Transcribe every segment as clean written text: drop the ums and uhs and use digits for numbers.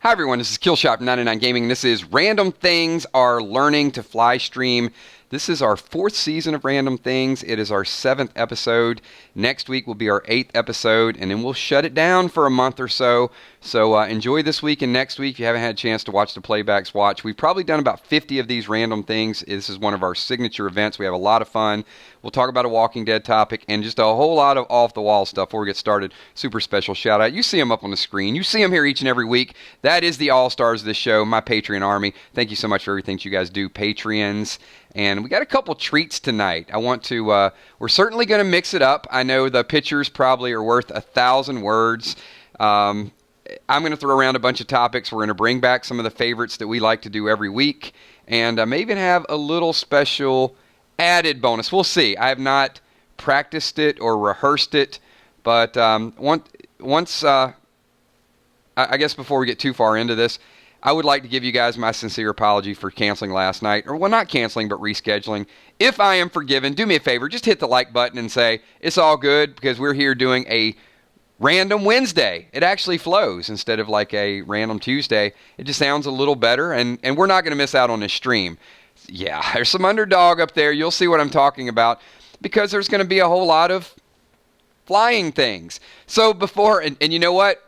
Hi everyone, this is Killshot99 Gaming. This is Random Things, our Learning to Fly stream. This is our 4th season of Random Things. It is our 7th episode. Next week will be our 8th episode, and then we'll shut it down for a month or so. So enjoy this week and next week. If you haven't had a chance to watch the playbacks, watch. We've probably done about 50 of these Random Things. This is one of our signature events. We have a lot of fun. We'll talk about a Walking Dead topic and just a whole lot of off-the-wall stuff before we get started. Super special shout-out. You see them up on the screen. You see them here each and every week. That is the all-stars of this show, my Patreon army. Thank you so much for everything that you guys do, Patreons. And we got a couple treats tonight. I want to, we're certainly going to mix it up. I know the pictures probably are worth 1,000 words. I'm going to throw around a bunch of topics. We're going to bring back some of the favorites that we like to do every week. And I may even have a little special added bonus. We'll see. I have not practiced it or rehearsed it. But once I guess before we get too far into this, I would like to give you guys my sincere apology for canceling last night. Or, well, not canceling, but rescheduling. If I am forgiven, do me a favor. Just hit the like button and say, it's all good, because we're here doing a Random Wednesday. It actually flows instead of like a Random Tuesday. It just sounds a little better, and we're not going to miss out on this stream. Yeah, there's some underdog up there. You'll see what I'm talking about, because there's going to be a whole lot of flying things. So before, and you know what?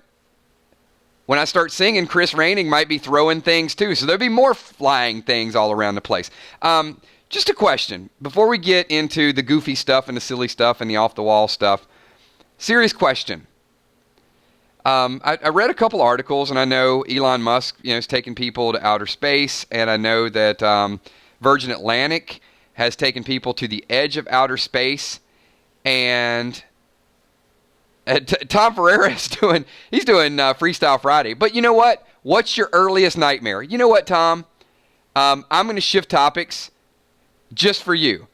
When I start singing, Chris Raining might be throwing things too. So there'll be more flying things all around the place. Just a question. Before we get into the goofy stuff and the silly stuff and the off-the-wall stuff, serious question. I read a couple articles, and I know Elon Musk, is taking people to outer space, and I know that Virgin Atlantic has taken people to the edge of outer space, and Tom Ferreira is doing Freestyle Friday. But you know what? What's your earliest nightmare? You know what, Tom? I'm going to shift topics just for you.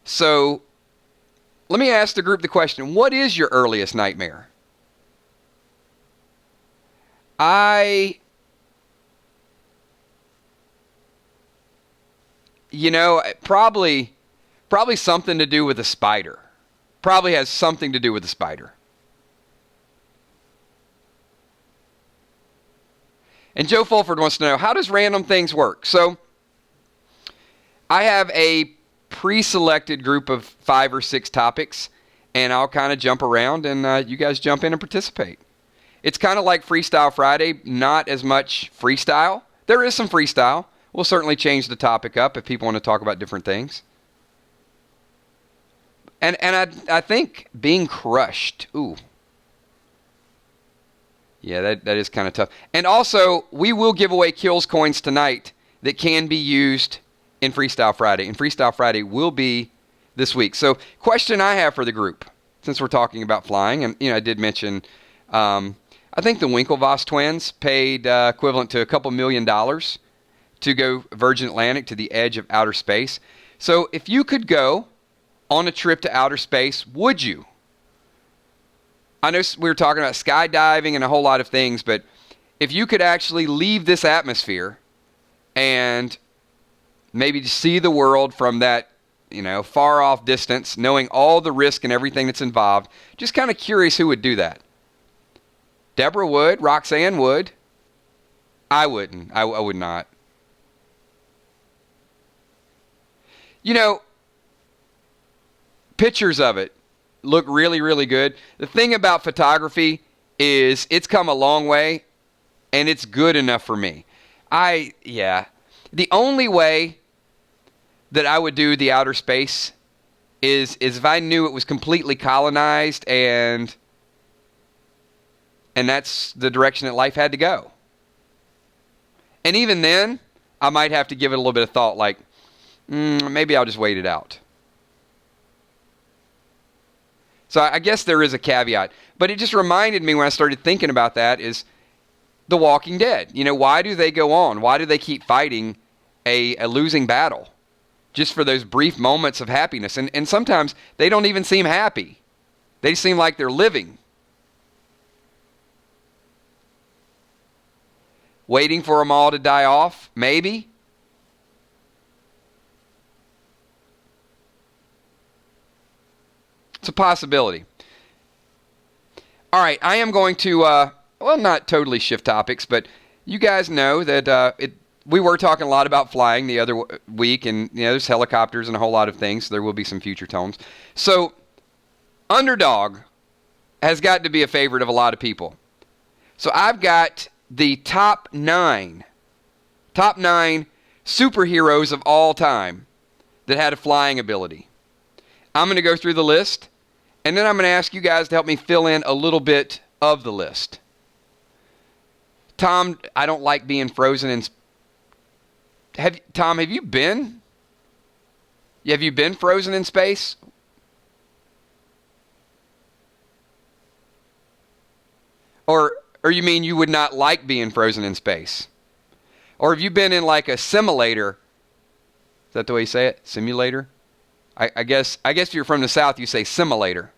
So let me ask the group the question. What is your earliest nightmare? Probably something to do with a spider. Probably has something to do with a spider. And Joe Fulford wants to know, how does Random Things work? So I have a pre-selected group of 5 or 6 topics, and I'll kind of jump around, and you guys jump in and participate. It's kind of like Freestyle Friday, not as much freestyle. There is some freestyle. We'll certainly change the topic up if people want to talk about different things. And I think being crushed, ooh. Yeah, that is kind of tough. And also, we will give away Kills coins tonight that can be used in Freestyle Friday. And Freestyle Friday will be this week. So, question I have for the group, since we're talking about flying, and I did mention, I think the Winklevoss twins paid equivalent to a couple $1 million to go Virgin Atlantic to the edge of outer space. So, if you could go on a trip to outer space, would you? I know we were talking about skydiving and a whole lot of things, but if you could actually leave this atmosphere and maybe see the world from that, far off distance, knowing all the risk and everything that's involved, just kind of curious who would do that. Deborah would, Roxanne would. I wouldn't. I would not. Pictures of it look really, really good. The thing about photography is it's come a long way, and it's good enough for me. The only way that I would do the outer space is if I knew it was completely colonized and that's the direction that life had to go. And even then, I might have to give it a little bit of thought, like, maybe I'll just wait it out. So I guess there is a caveat. But it just reminded me when I started thinking about that is The Walking Dead. Why do they go on? Why do they keep fighting a losing battle? Just for those brief moments of happiness. And sometimes they don't even seem happy. They seem like they're living. Waiting for them all to die off? Maybe. It's a possibility. All right, I am going to, not totally shift topics, but you guys know that we were talking a lot about flying the other week, and there's helicopters and a whole lot of things. So there will be some future tones. So underdog has got to be a favorite of a lot of people. So I've got the top nine superheroes of all time that had a flying ability. I'm going to go through the list, and then I'm going to ask you guys to help me fill in a little bit of the list. Tom, I don't like being frozen in. Tom, have you been? Have you been frozen in space? Or you mean you would not like being frozen in space? Or have you been in like a simulator? Is that the way you say it? Simulator? I guess if you're from the South, you say simulator.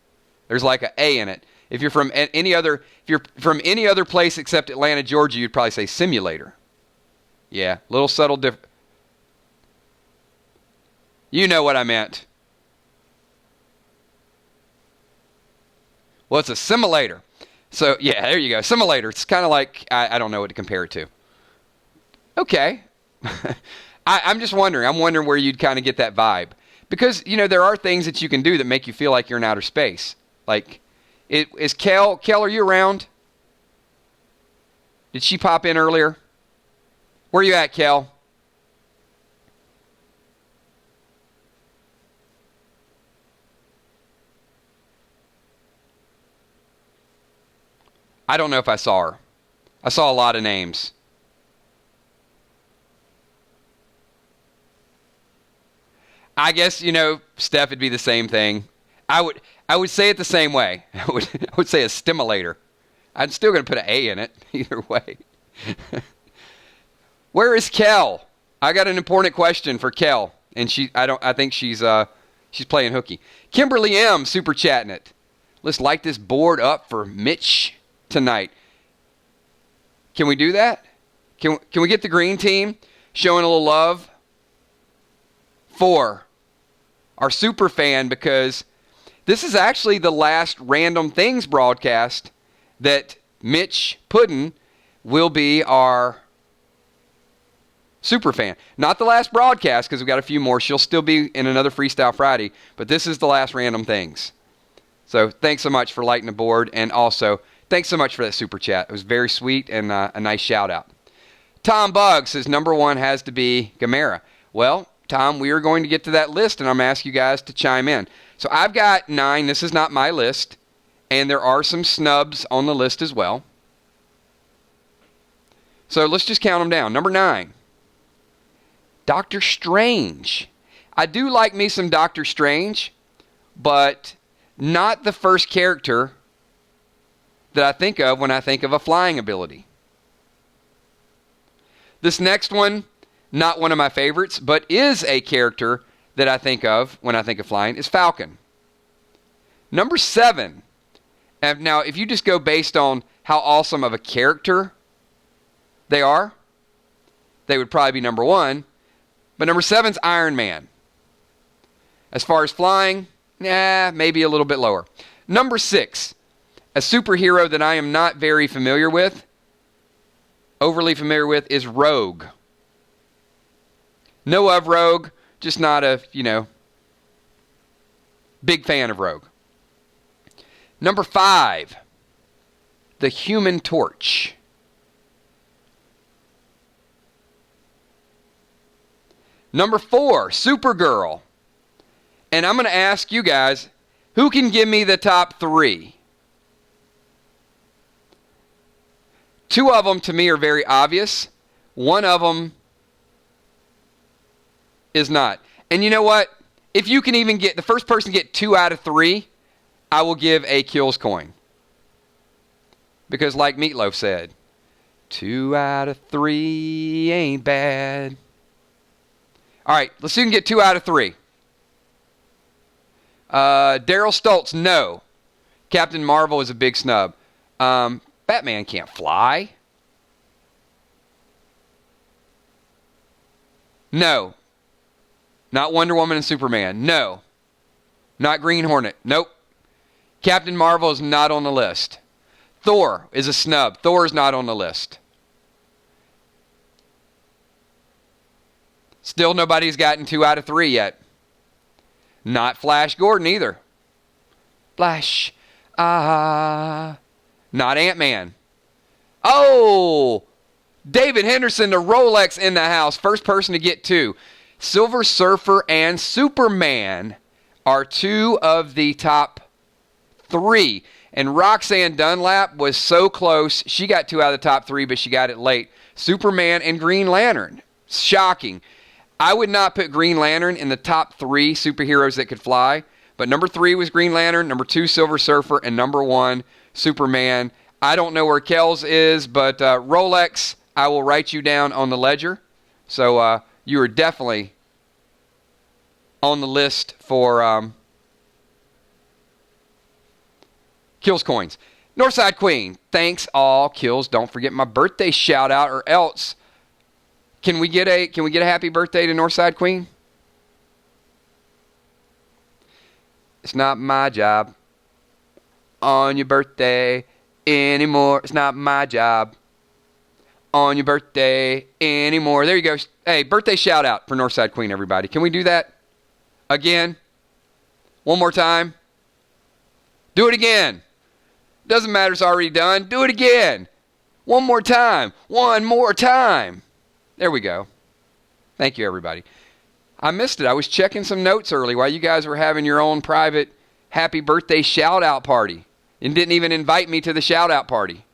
There's like an A in it. If you're from any other place except Atlanta, Georgia, you'd probably say simulator. Yeah, little subtle difference. You know what I meant. Well, it's a simulator. So, yeah, there you go. Simulator. It's kind of like, I don't know what to compare it to. Okay. I'm just wondering. I'm wondering where you'd kind of get that vibe. Because, there are things that you can do that make you feel like you're in outer space. Like, is Kel, are you around? Did she pop in earlier? Where are you at, Kel? I don't know if I saw her. I saw a lot of names. I guess, Steph, it'd be the same thing. I would say it the same way. I would say a stimulator. I'm still going to put an A in it, either way. Where is Kel? I got an important question for Kel, and I think she's playing hooky. Kimberly M, super chatting it. Let's light this board up for Mitch tonight. Can we do that? Can we get the green team showing a little love for our super fan, because this is actually the last Random Things broadcast that Mitch Puddin will be our super fan. Not the last broadcast, because we've got a few more. She'll still be in another Freestyle Friday, but this is the last Random Things. So thanks so much for lighting the board, and also thanks so much for that super chat. It was very sweet and a nice shout out. Tom Bugg says number one has to be Gamera. Well, Tom, we are going to get to that list, and I'm going to ask you guys to chime in. So I've got 9. This is not my list, and there are some snubs on the list as well. So let's just count them down. Number 9, Doctor Strange. I do like me some Doctor Strange, but not the first character that I think of when I think of a flying ability. This next one, not one of my favorites, but is a character that I think of when I think of flying, is Falcon. Number 7, and now if you just go based on how awesome of a character they are, they would probably be number 1. But number 7's Iron Man. As far as flying, maybe a little bit lower. Number 6, a superhero that I am not very overly familiar with, is Rogue. Know of Rogue, just not a, big fan of Rogue. Number 5, the Human Torch. Number 4, Supergirl. And I'm going to ask you guys, who can give me the top 3? 2 of them to me are very obvious. One of them is not. And you know what? If you can even get the first person to get 2 out of 3, I will give a Kills coin. Because like Meatloaf said, 2 out of 3 ain't bad. All right, let's see who can get 2 out of 3. Daryl Stoltz, no. Captain Marvel is a big snub. Batman can't fly. No. Not Wonder Woman and Superman. No. Not Green Hornet. Nope. Captain Marvel is not on the list. Thor is a snub. Thor is not on the list. Still nobody's gotten 2 out of 3 yet. Not Flash Gordon either. Flash. Not Ant-Man. Oh! David Henderson, the Rolex in the house. First person to get 2. Silver Surfer and Superman are 2 of the top 3. And Roxanne Dunlap was so close. She got 2 out of the top 3, but she got it late. Superman and Green Lantern. Shocking. I would not put Green Lantern in the top 3 superheroes that could fly. But number 3 was Green Lantern, number 2 Silver Surfer, and number 1 Superman. I don't know where Kells is, but Rolex, I will write you down on the ledger. So you are definitely on the list for Kills Coins. Northside Queen, thanks all Kills. Don't forget my birthday shout out, or else can we get a happy birthday to Northside Queen? It's not my job on your birthday anymore. It's not my job on your birthday anymore. There you go. Hey, birthday shout out for Northside Queen, everybody. Can we do that again? One more time. Do it again. Doesn't matter, it's already done. Do it again. One more time. One more time. There we go. Thank you, everybody. I missed it. I was checking some notes early while you guys were having your own private happy birthday shout-out party and didn't even invite me to the shout-out party.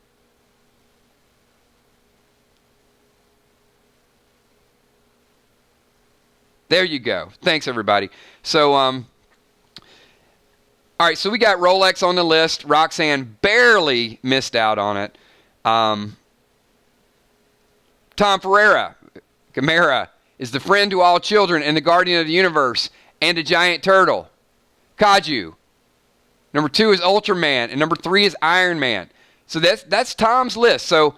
There you go. Thanks, everybody. So, all right, so we got Rolex on the list. Roxanne barely missed out on it. Tom Ferreira, Gamera, is the friend to all children and the guardian of the universe and a giant turtle. Kaju. Number 2 is Ultraman, and number 3 is Iron Man. So that's Tom's list. So,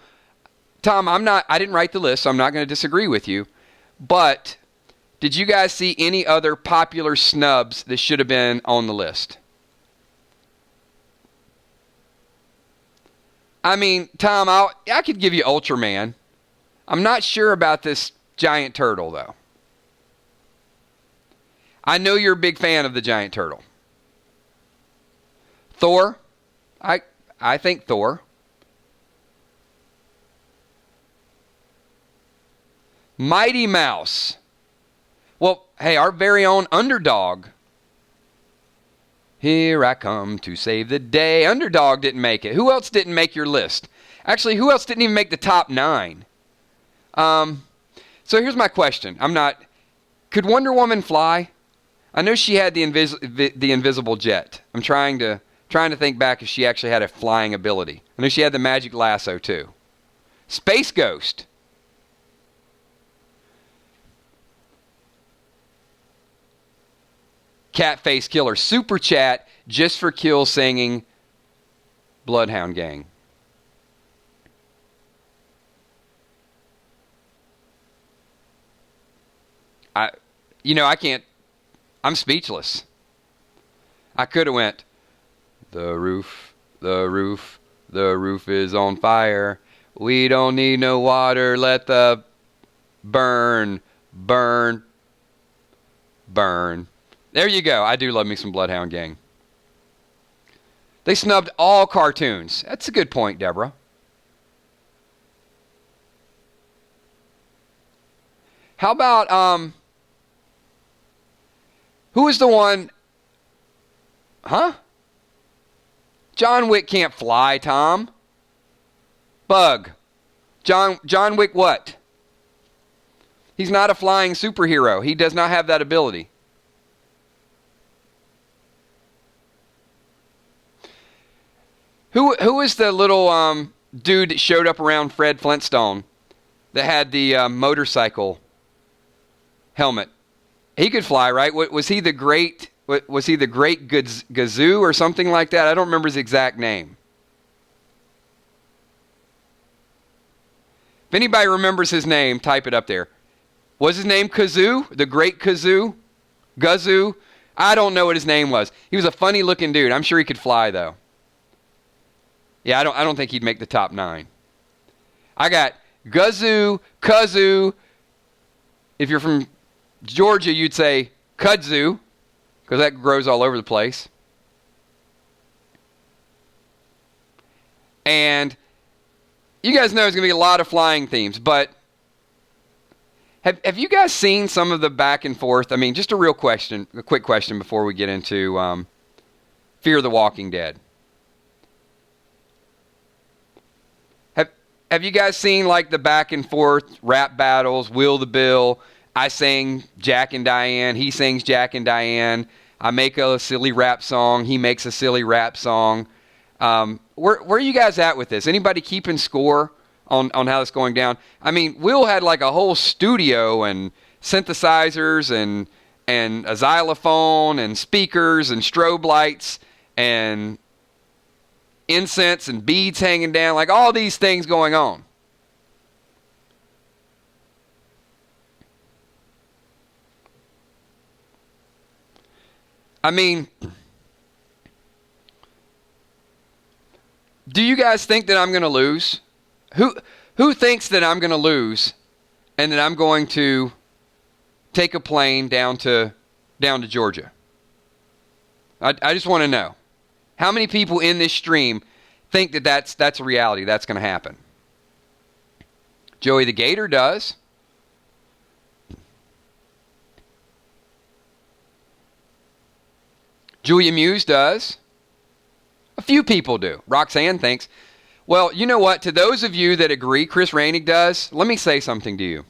Tom, I didn't write the list, so I'm not going to disagree with you. But did you guys see any other popular snubs that should have been on the list? I mean, Tom, I could give you Ultraman. I'm not sure about this giant turtle, though. I know you're a big fan of the giant turtle. Thor? I think Thor. Mighty Mouse. Well, hey, our very own Underdog. Here I come to save the day. Underdog didn't make it. Who else didn't make your list? Actually, who else didn't even make the top 9? So here's my question. Could Wonder Woman fly? I know she had the invisible jet. I'm trying to think back if she actually had a flying ability. I know she had the magic lasso too. Space Ghost. Catface Killer. Super chat just for Kill singing Bloodhound Gang. I can't. I'm speechless. I could have went, the roof is on fire. We don't need no water. Let the burn. There you go. I do love me some Bloodhound Gang. They snubbed all cartoons. That's a good point, Deborah. How about, who is the one? Huh? John Wick can't fly, Tom. Bug. John Wick what? He's not a flying superhero. He does not have that ability. Who is the little dude that showed up around Fred Flintstone that had the motorcycle helmet? He could fly, right? Was he the great Gazoo or something like that? I don't remember his exact name. If anybody remembers his name, type it up there. Was his name Kazoo? The Great Kazoo? Gazoo? I don't know what his name was. He was a funny looking dude. I'm sure he could fly though. Yeah, I don't think he'd make the top 9. I got Gazoo, Kazoo. If you're from Georgia, you'd say kudzu, because that grows all over the place. And you guys know there's going to be a lot of flying themes, but have you guys seen some of the back and forth? I mean, just a quick question before we get into Fear the Walking Dead. Have you guys seen like the back and forth rap battles, Will the Bill? I sing Jack and Diane, he sings Jack and Diane. I make a silly rap song, he makes a silly rap song. Where are you guys at with this? Anybody keeping score on how it's going down? I mean, Will had like a whole studio and synthesizers and a xylophone and speakers and strobe lights and incense and beads hanging down, like all these things going on. I mean, do you guys think that I'm going to lose? Who thinks that I'm going to lose and that I'm going to take a plane down to Georgia? I just want to know. How many people in this stream think that that's a reality, that's going to happen? Joey the Gator does. Julia Muse does. A few people do. Roxanne thinks. Well, you know what? To those of you that agree, Chris Rainick does, let me say something to you.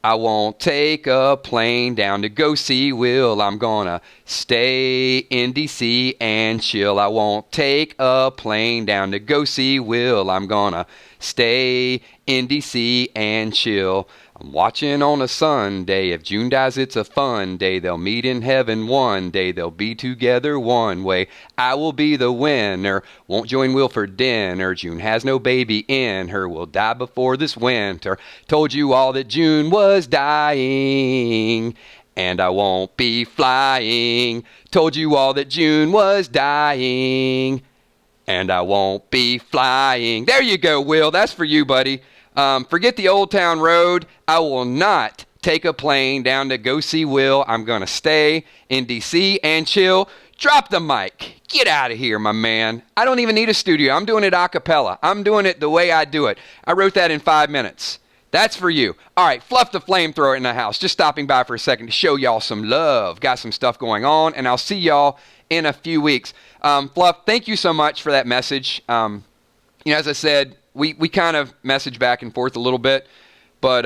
I won't take a plane down to go see Will. I'm gonna stay in D.C. and chill. I won't take a plane down to go see Will. I'm gonna stay in D.C. and chill. I'm watching on a Sunday. If June dies, it's a fun day. They'll meet in heaven one day. They'll be together one way. I will be the winner. Won't join Will for dinner. June has no baby in her. Will die before this winter. Told you all that June was dying. And I won't be flying. Told you all that June was dying. And I won't be flying. There you go, Will. That's for you, buddy. Forget the Old Town Road. I will not take a plane down to go see Will. I'm going to stay in D.C. and chill. Drop the mic. Get out of here, my man. I don't even need a studio. I'm doing it a cappella. I'm doing it the way I do it. I wrote that in 5 minutes. That's for you. All right, Fluff the Flamethrower in the house. Just stopping by for a second to show y'all some love. Got some stuff going on, and I'll see y'all in a few weeks. Fluff, thank you so much for that message. As I said, we kind of message back and forth a little bit, but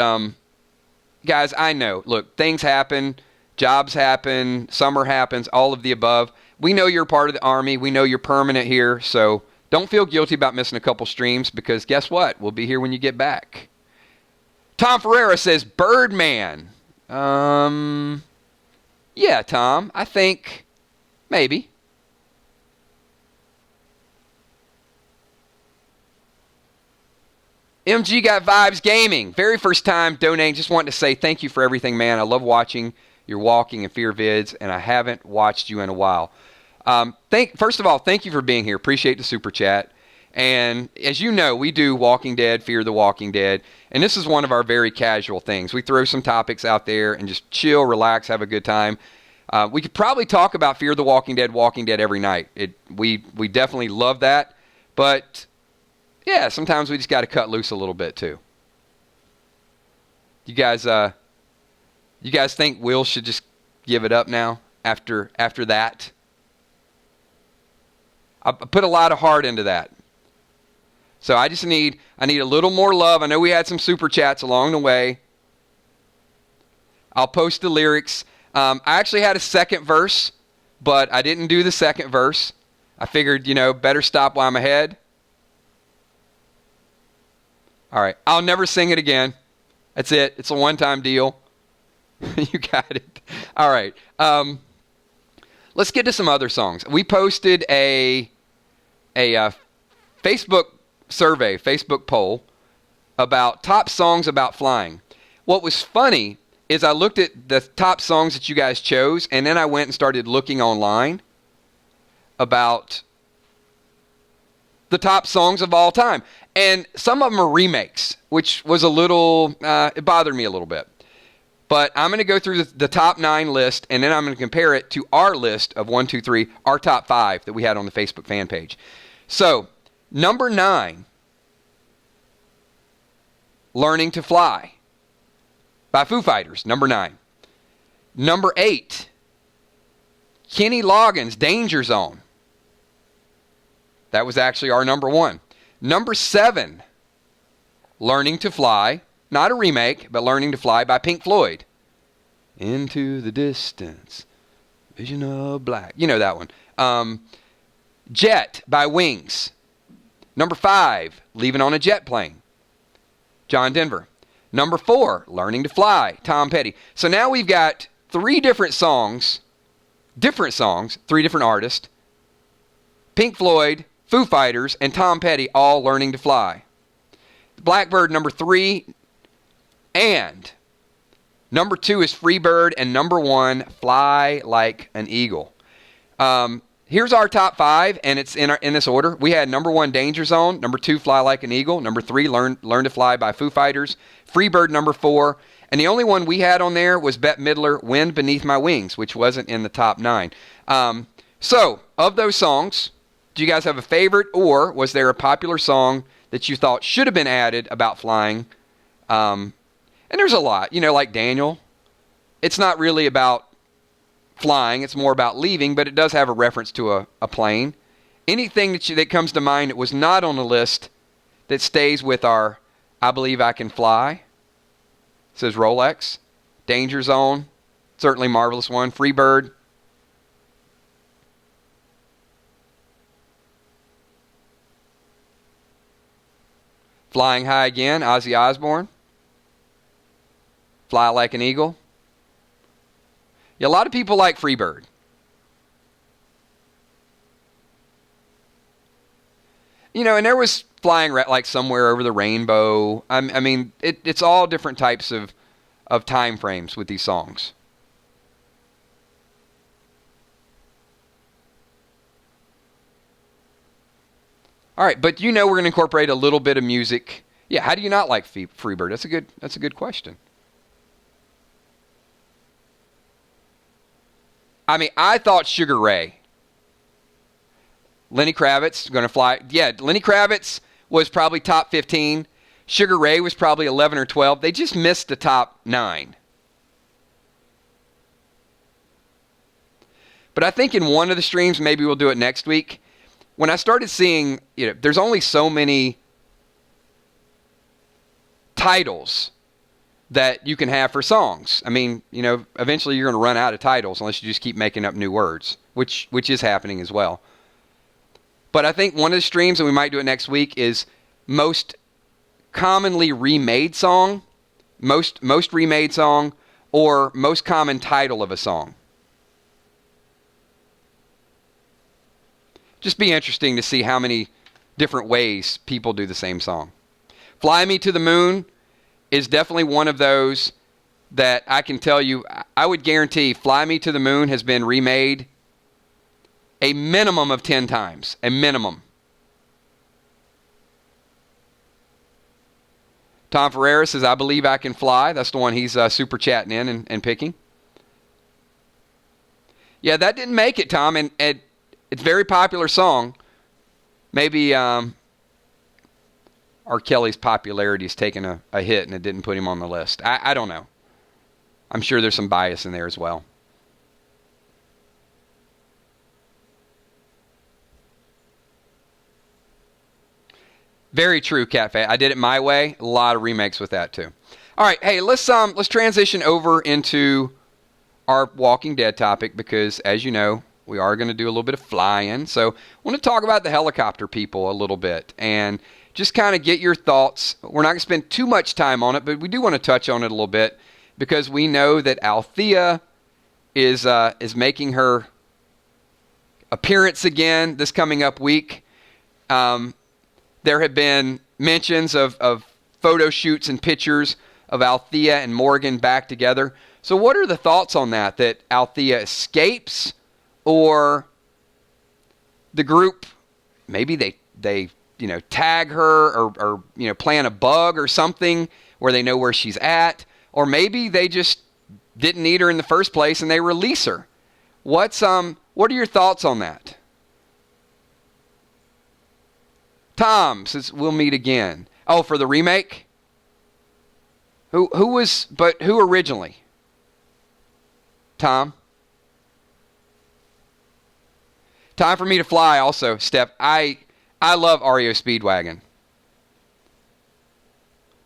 guys, I know. Look, things happen, jobs happen, summer happens, all of the above. We know you're part of the Army. We know you're permanent here, so don't feel guilty about missing a couple streams because guess what? We'll be here when you get back. Tom Ferreira says Birdman. Yeah, Tom, I think maybe. MG Got Vibes Gaming. Very first time donating. Just wanted to say thank you for everything, man. I love watching your walking and fear vids, and I haven't watched you in a while. First of all, thank you for being here. Appreciate the super chat. And as you know, we do Walking Dead, Fear the Walking Dead, and this is one of our very casual things. We throw some topics out there and just chill, relax, have a good time. We could probably talk about Fear the Walking Dead every night. We definitely love that, but yeah, sometimes we just got to cut loose a little bit too. You guys think Will should just give it up now after that? I put a lot of heart into that. So I need a little more love. I know we had some super chats along the way. I'll post the lyrics. I actually had a second verse, but I didn't do the second verse. I figured, better stop while I'm ahead. All right. I'll never sing it again. That's it. It's a one-time deal. You got it. All right. Let's get to some other songs. We posted a Facebook survey, Facebook poll about top songs about flying. What was funny is I looked at the top songs that you guys chose, and then I went and started looking online about the top songs of all time. And some of them are remakes, which was a little, it bothered me a little bit. But I'm going to go through the top 9 list, and then I'm going to compare it to our list of 1, 2, 3, our top 5 that we had on the Facebook fan page. So, number 9, Learning to Fly by Foo Fighters, number 9. Number 8, Kenny Loggins' Danger Zone. That was actually our number 1. Number 7, Learning to Fly, not a remake, but Learning to Fly by Pink Floyd. Into the distance, vision of black. You know that one. Jet by Wings. Number 5, Leaving on a Jet Plane, John Denver. Number 4, Learning to Fly, Tom Petty. So now we've got 3 different songs, 3 different artists. Pink Floyd, Foo Fighters, and Tom Petty all Learning to Fly. Blackbird, number 3, and number 2 is Freebird, and number 1, Fly Like an Eagle. Here's our top 5, and it's in this order. We had number 1, Danger Zone. Number 2, Fly Like an Eagle. Number 3, Learn to Fly by Foo Fighters. Freebird, number 4. And the only one we had on there was Bette Midler, Wind Beneath My Wings, which wasn't in the top 9. So, of those songs, do you guys have a favorite, or was there a popular song that you thought should have been added about flying? And there's a lot, like Daniel. It's not really about flying, it's more about leaving, but it does have a reference to a plane. Anything that comes to mind that was not on the list that stays with our I Believe I Can Fly? Says Rolex. Danger Zone, certainly Marvelous One. Freebird. Flying High Again, Ozzy Osbourne. Fly Like an Eagle. Yeah, a lot of people like Freebird. And there was Flying like Somewhere Over the Rainbow. I mean, it's all different types of time frames with these songs. All right, but we're going to incorporate a little bit of music. Yeah, how do you not like Freebird? That's a good question. I mean, I thought Sugar Ray. Lenny Kravitz, going to fly. Yeah, Lenny Kravitz was probably top 15. Sugar Ray was probably 11 or 12. They just missed the top 9. But I think in one of the streams, maybe we'll do it next week, when I started seeing, there's only so many titles that you can have for songs. I mean, eventually you're going to run out of titles unless you just keep making up new words, which is happening as well. But I think one of the streams, and we might do it next week, is most commonly remade song, most remade song, or most common title of a song. Just be interesting to see how many different ways people do the same song. Fly Me to the Moon is definitely one of those that I can tell you, I would guarantee Fly Me to the Moon has been remade a minimum of 10 times. A minimum. Tom Ferreira says, I Believe I Can Fly. That's the one he's super chatting in and picking. Yeah, that didn't make it, Tom, and it's a very popular song. Maybe R. Kelly's popularity has taken a hit and it didn't put him on the list. I don't know. I'm sure there's some bias in there as well. Very true, Cat Fat. I did it my way. A lot of remakes with that too. All right, hey, let's transition over into our Walking Dead topic because, as you know, we are going to do a little bit of flying. So I want to talk about the helicopter people a little bit and just kind of get your thoughts. We're not going to spend too much time on it, but we do want to touch on it a little bit because we know that Althea is making her appearance again this coming up week. There have been mentions of photo shoots and pictures of Althea and Morgan back together. So what are the thoughts on that Althea escapes, or the group, maybe they tag her or plant a bug or something where they know where she's at. Or maybe they just didn't need her in the first place and they release her. What are your thoughts on that? Tom says we'll meet again. Oh, for the remake? Who originally? Tom? Time for Me to Fly also, Steph. I love REO Speedwagon.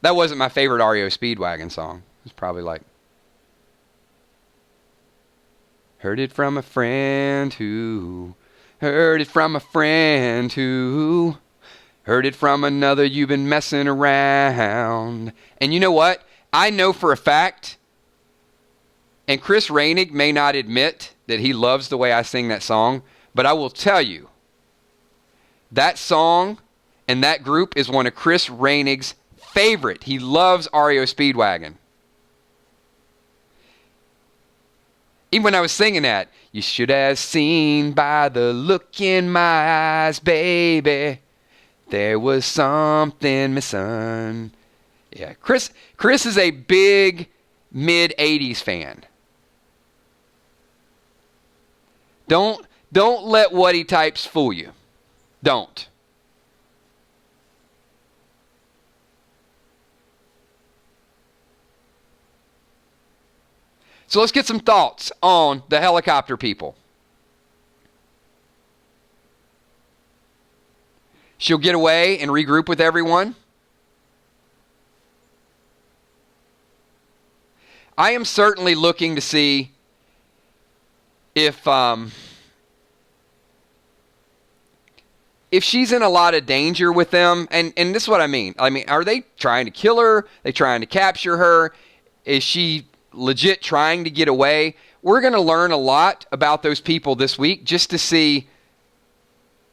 That wasn't my favorite REO Speedwagon song. It was probably like, heard it from a friend who heard it from a friend who heard it from another, you've been messing around. And you know what? I know for a fact, and Chris Reinig may not admit that he loves the way I sing that song, but I will tell you, that song and that group is one of Chris Reinig's favorite. He loves REO Speedwagon. Even when I was singing that, you should have seen by the look in my eyes, baby, there was something missing. Yeah, Chris is a big mid-'80s fan. Don't let what he types fool you. Don't. So let's get some thoughts on the helicopter people. She'll get away and regroup with everyone. I am certainly looking to see if she's in a lot of danger with them. And this is what I mean. Are they trying to kill her? Are they trying to capture her? Is she legit trying to get away? We're going to learn a lot about those people this week just to see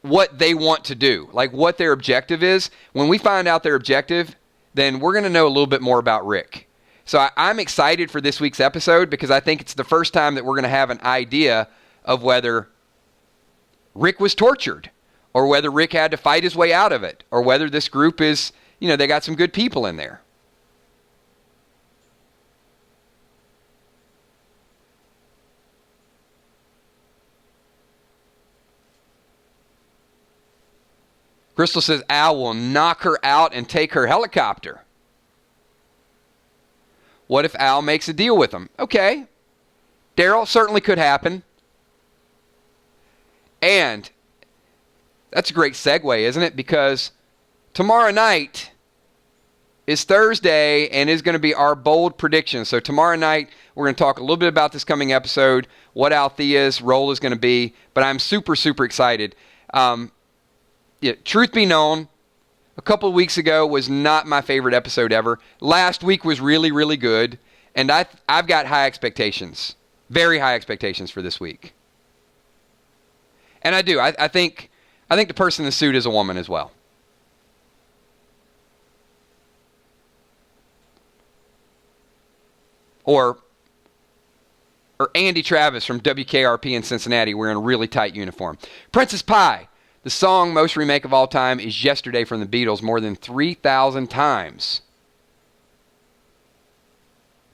what they want to do, like what their objective is. When we find out their objective, then we're going to know a little bit more about Rick. So I'm excited for this week's episode because I think it's the first time that we're going to have an idea of whether Rick was tortured or whether Rick had to fight his way out of it or whether this group is, they got some good people in there. Crystal says Al will knock her out and take her helicopter. What if Al makes a deal with him? Okay. Daryl, certainly could happen. And that's a great segue, isn't it? Because tomorrow night is Thursday and is going to be our bold prediction. So tomorrow night, we're going to talk a little bit about this coming episode, what Althea's role is going to be. But I'm super, super excited. Truth be known, a couple of weeks ago was not my favorite episode ever. Last week was really, really good. And I've got high expectations, very high expectations for this week. And I do. I think the person in the suit is a woman as well. Or Andy Travis from WKRP in Cincinnati wearing a really tight uniform. Princess Pie. The song most remake of all time is Yesterday from the Beatles more than 3,000 times.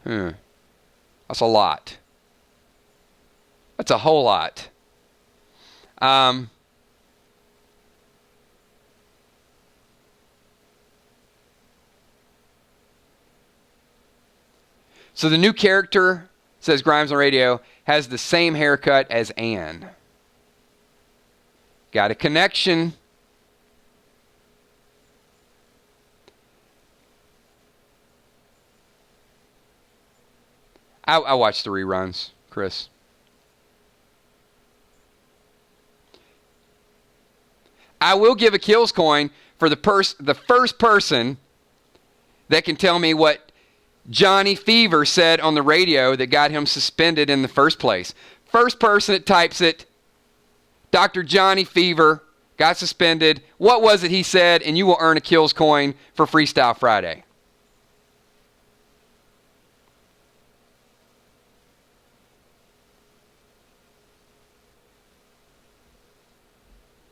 That's a lot. That's a whole lot. So the new character, says Grimes on Radio, has the same haircut as Anne. Got a connection. I watched the reruns, Chris. I will give a kills coin for the first person that can tell me what Johnny Fever said on the radio that got him suspended in the first place. First person that types it, Dr. Johnny Fever got suspended. What was it he said? And you will earn a kills coin for Freestyle Friday.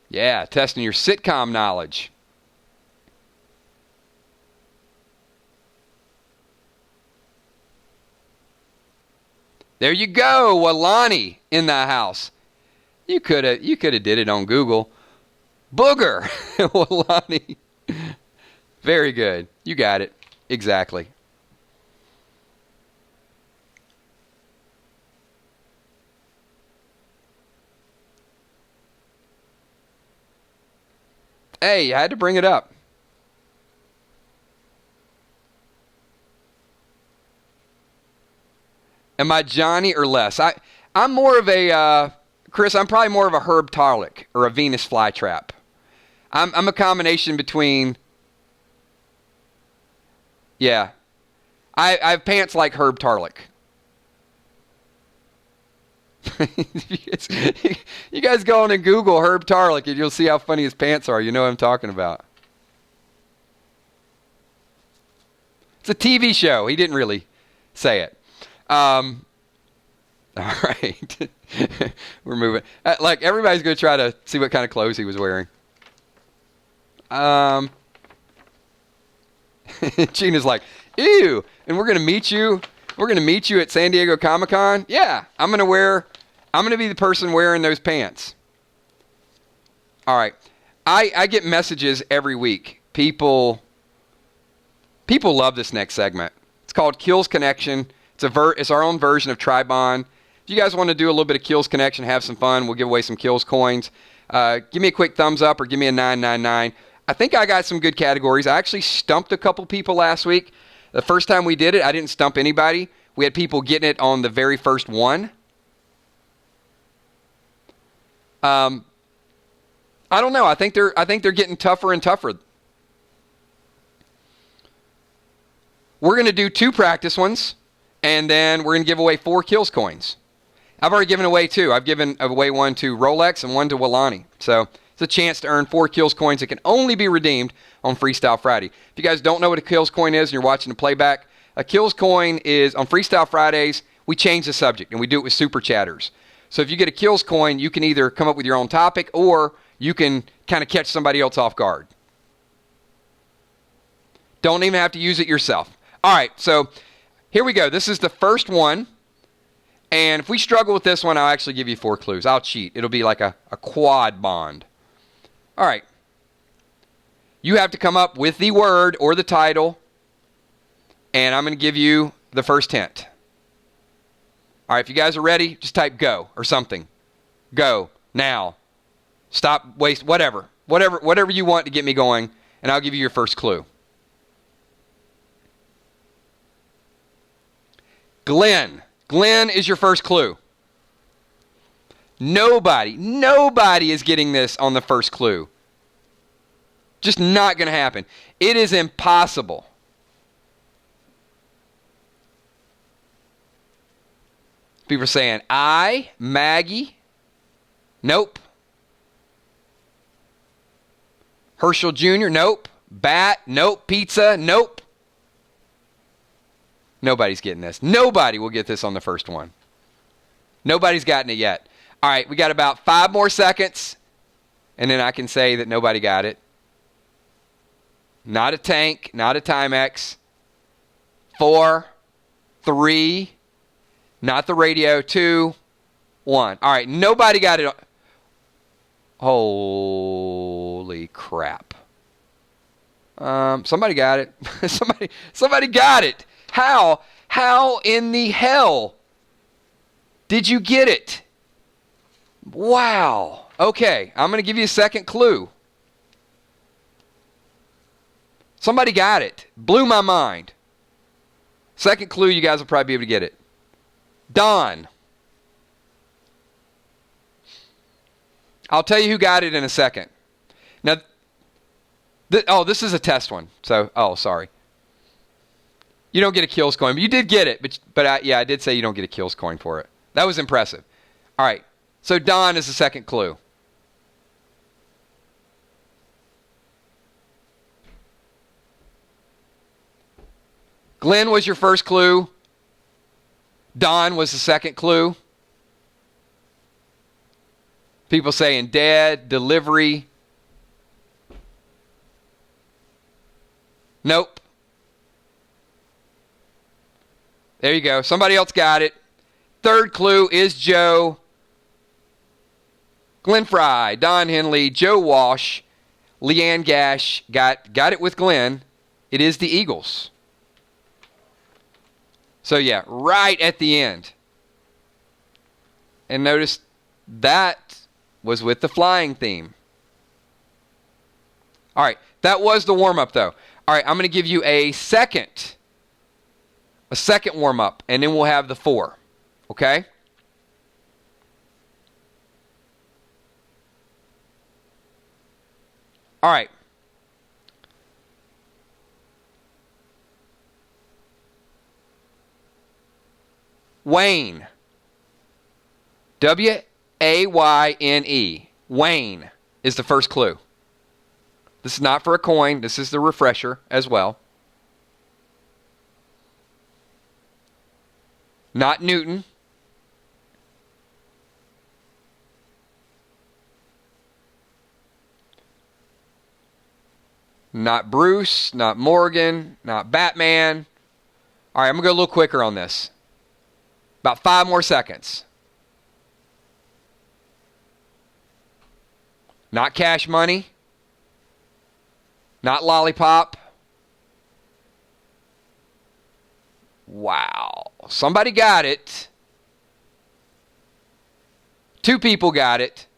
Yeah, testing your sitcom knowledge. There you go, Walani in the house. You could have did it on Google. Booger, Walani. Very good. You got it. Exactly. Hey, I had to bring it up. Am I Johnny or Les? I'm more of a, Chris, I'm probably more of a Herb Tarlick or a Venus flytrap. I'm a combination between, yeah. I have pants like Herb Tarlick. You guys go on and Google Herb Tarlick and you'll see how funny his pants are. You know what I'm talking about. It's a TV show. He didn't really say it. All right. We're moving. Like, everybody's going to try to see what kind of clothes he was wearing. Gina's like, ew. And we're going to meet you. We're going to meet you at San Diego Comic-Con. Yeah, I'm going to be the person wearing those pants. All right. I get messages every week. People love this next segment. It's called Kills Connection. It's our own version of Tribon. If you guys want to do a little bit of Kills Connection, have some fun, we'll give away some Kills coins. Give me a quick thumbs up or give me a 999. I think I got some good categories. I actually stumped a couple people last week. The first time we did it, I didn't stump anybody. We had people getting it on the very first one. I don't know. I think they're getting tougher and tougher. We're going to do 2 practice ones, and then we're going to give away 4 Kills coins. I've already given away 2. I've given away 1 to Rolex and 1 to Walani. So it's a chance to earn 4 Kills coins that can only be redeemed on Freestyle Friday. If you guys don't know what a Kills coin is and you're watching the playback, a Kills coin is, on Freestyle Fridays, we change the subject, and we do it with Super Chatters. So if you get a Kills coin, you can either come up with your own topic, or you can kind of catch somebody else off guard. Don't even have to use it yourself. All right, so here we go. This is the first one. And if we struggle with this one, I'll actually give you 4 clues. I'll cheat. It'll be like a quad bond. All right. You have to come up with the word or the title, and I'm going to give you the first hint. All right, if you guys are ready, just type go or something. Go, now. Stop, waste, whatever. Whatever you want to get me going, and I'll give you your first clue. Glenn. Glenn is your first clue. Nobody is getting this on the first clue. Just not going to happen. It is impossible. People are saying, Maggie. Nope. Herschel Jr., nope. Bat, nope. Pizza, nope. Nobody's getting this. Nobody will get this on the first one. Nobody's gotten it yet. All right, we got about 5 more seconds, and then I can say that nobody got it. Not a tank, not a Timex. 4, 3, not the radio. 2, 1. All right, nobody got it. Holy crap. Somebody got it. somebody got it. How in the hell did you get it? Wow. Okay, I'm going to give you a second clue. Somebody got it. Blew my mind. Second clue, you guys will probably be able to get it. Don. I'll tell you who got it in a second. Now, this is a test one. So, sorry. You don't get a Kills coin. You did get it, but I did say you don't get a Kills coin for it. That was impressive. All right. So Don is the second clue. Glenn was your first clue. Don was the second clue. People saying dead, delivery. Nope. There you go. Somebody else got it. third clue is Joe. Glenn Fry, Don Henley, Joe Walsh, Leanne Gash got it with Glenn. It is the Eagles. So yeah, right at the end. And notice that was with the flying theme. All right, that was the warm-up though. All right, I'm going to give you a second warm-up, and then we'll have the 4. Okay? All right. Wayne. W-A-Y-N-E. Wayne is the first clue. This is not for a coin. This is the refresher as well. Not Newton. Not Bruce, not Morgan, not Batman. All right, I'm going to go a little quicker on this. About 5 more seconds. Not Cash Money. Not Lollipop. Wow. Somebody got it. 2 people got it.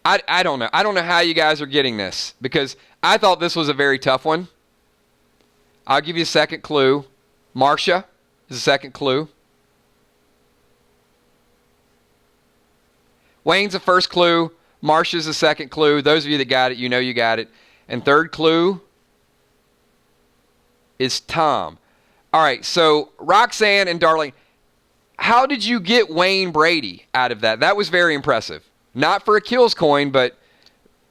I don't know. I don't know how you guys are getting this because I thought this was a very tough one. I'll give you a second clue. Marcia is the second clue. Wayne's the first clue. Marcia's the second clue. Those of you that got it, you know you got it. And third clue is Tom. All right, so Roxanne and Darlene, how did you get Wayne Brady out of that? That was very impressive. Not for a kills coin, but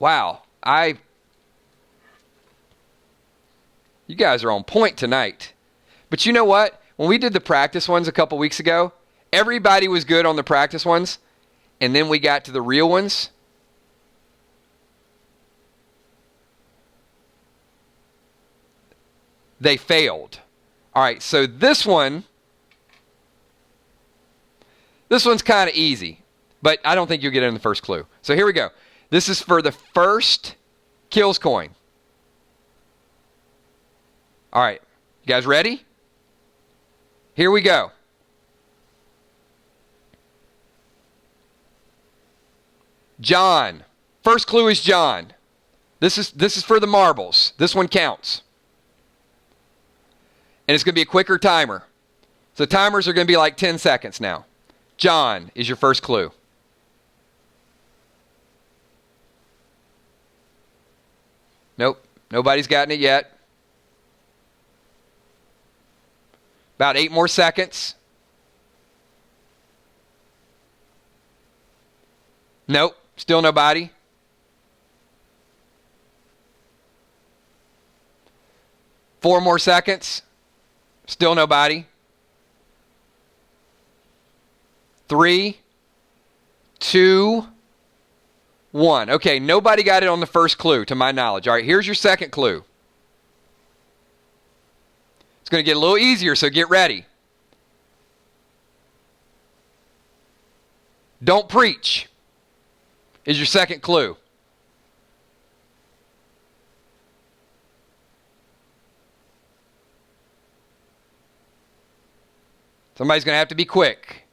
wow. You guys are on point tonight. But you know what? When we did the practice ones a couple weeks ago, everybody was good on the practice ones. And then we got to the real ones. They failed. All right, so this one's kind of easy. But I don't think you'll get it in the first clue. So here we go. This is for the first kills coin. All right. You guys ready? Here we go. John. First clue is John. This is for the marbles. This one counts. And it's going to be a quicker timer. So timers are going to be like 10 seconds now. John is your first clue. Nope, nobody's gotten it yet. About 8 more seconds. Nope, still nobody. Four more seconds. Still nobody. 3, 2, 1. Okay, nobody got it on the first clue, to my knowledge. All right, here's your second clue. It's going to get a little easier, so get ready. Don't preach is your second clue. Somebody's going to have to be quick.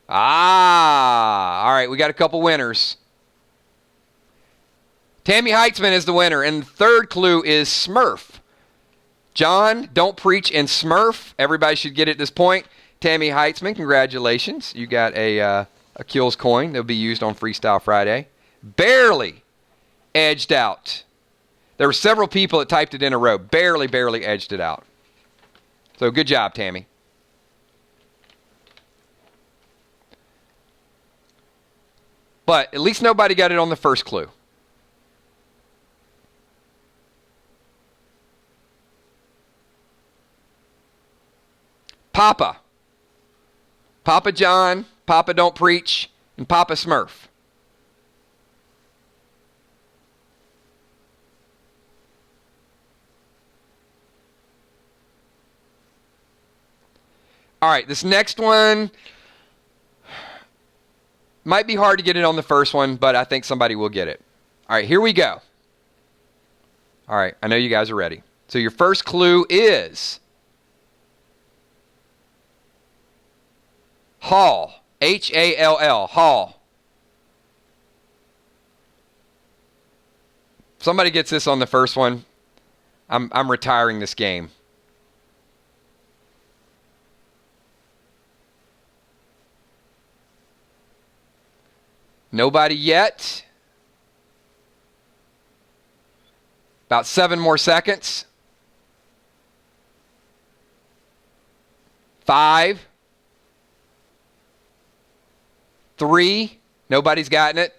All right, we got a couple winners. Tammy Heitzman is the winner, and the third clue is Smurf. John, Don't Preach, and Smurf. Everybody should get it at this point. Tammy Heitzman, congratulations. You got a Kills coin that will be used on Freestyle Friday. Barely edged out. There were several people that typed it in a row. Barely edged it out. So good job, Tammy. But at least nobody got it on the first clue. Papa. Papa John, Papa Don't Preach, and Papa Smurf. All All right, this next one might be hard to get it on the first one, but I think somebody will get it. All right, here we go. All right, I know you guys are ready. So your first clue is Hall. H-A-L-L. Hall. Somebody gets this on the first one, I'm retiring this game. Nobody yet. About 7 more seconds. 5. 3. Nobody's gotten it.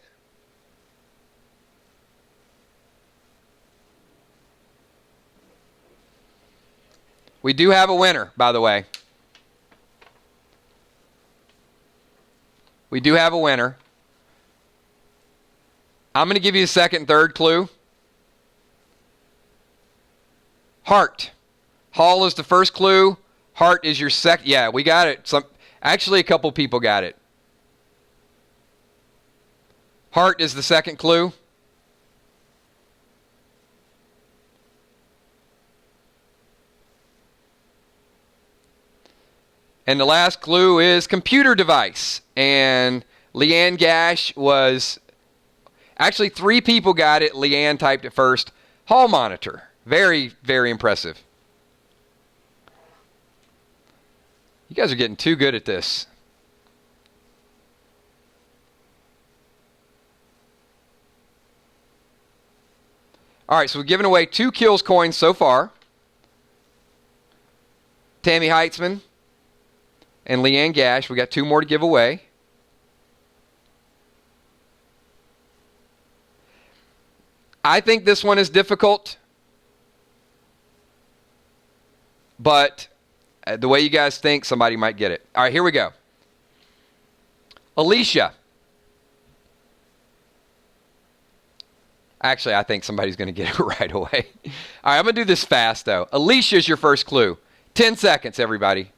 We do have a winner, by the way. We do have a winner. I'm going to give you a second and third clue. Heart. Hall is the first clue. Heart is your second. Yeah, we got it. Actually, a couple people got it. Heart is the second clue. And the last clue is computer device. And Leanne Gash was... Actually, 3 people got it. Leanne typed it first. Hall monitor. Very, very impressive. You guys are getting too good at this. All right, so we've given away 2 kills coins so far. Tammy Heitzman and Leanne Gash. We got 2 more to give away. I think this one is difficult, but the way you guys think, somebody might get it. All right, here we go. Alicia. Actually, I think somebody's going to get it right away. All right, I'm going to do this fast, though. Alicia's your first clue. 10 seconds, everybody.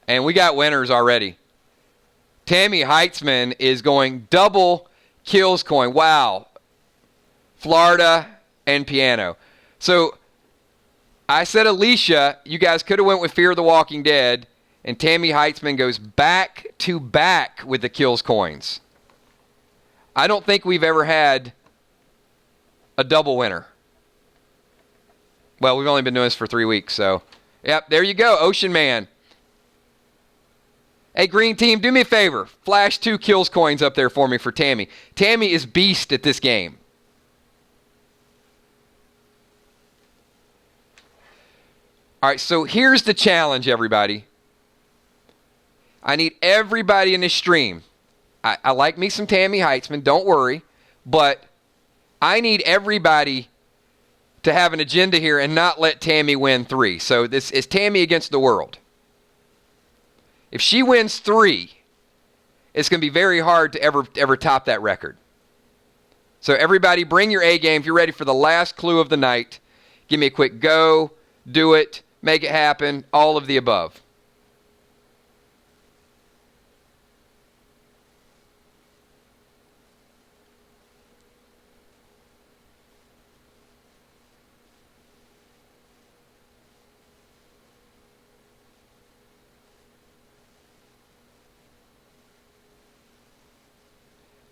And we got winners already. Tammy Heitzman is going double kills coin. Wow. Florida and piano. So I said Alicia. You guys could have went with Fear the Walking Dead. And Tammy Heitzman goes back to back with the kills coins. I don't think we've ever had a double winner. Well, we've only been doing this for 3 weeks. So, yep, there you go. Ocean Man. Hey, green team, do me a favor. Flash 2 kills coins up there for me for Tammy. Tammy is beast at this game. All right, so here's the challenge, everybody. I need everybody in this stream. I like me some Tammy Heitzman, don't worry. But I need everybody to have an agenda here and not let Tammy win 3. So this is Tammy against the world. If she wins 3, it's going to be very hard to ever top that record. So everybody bring your A game. If you're ready for the last clue of the night, give me a quick go, do it, make it happen, all of the above.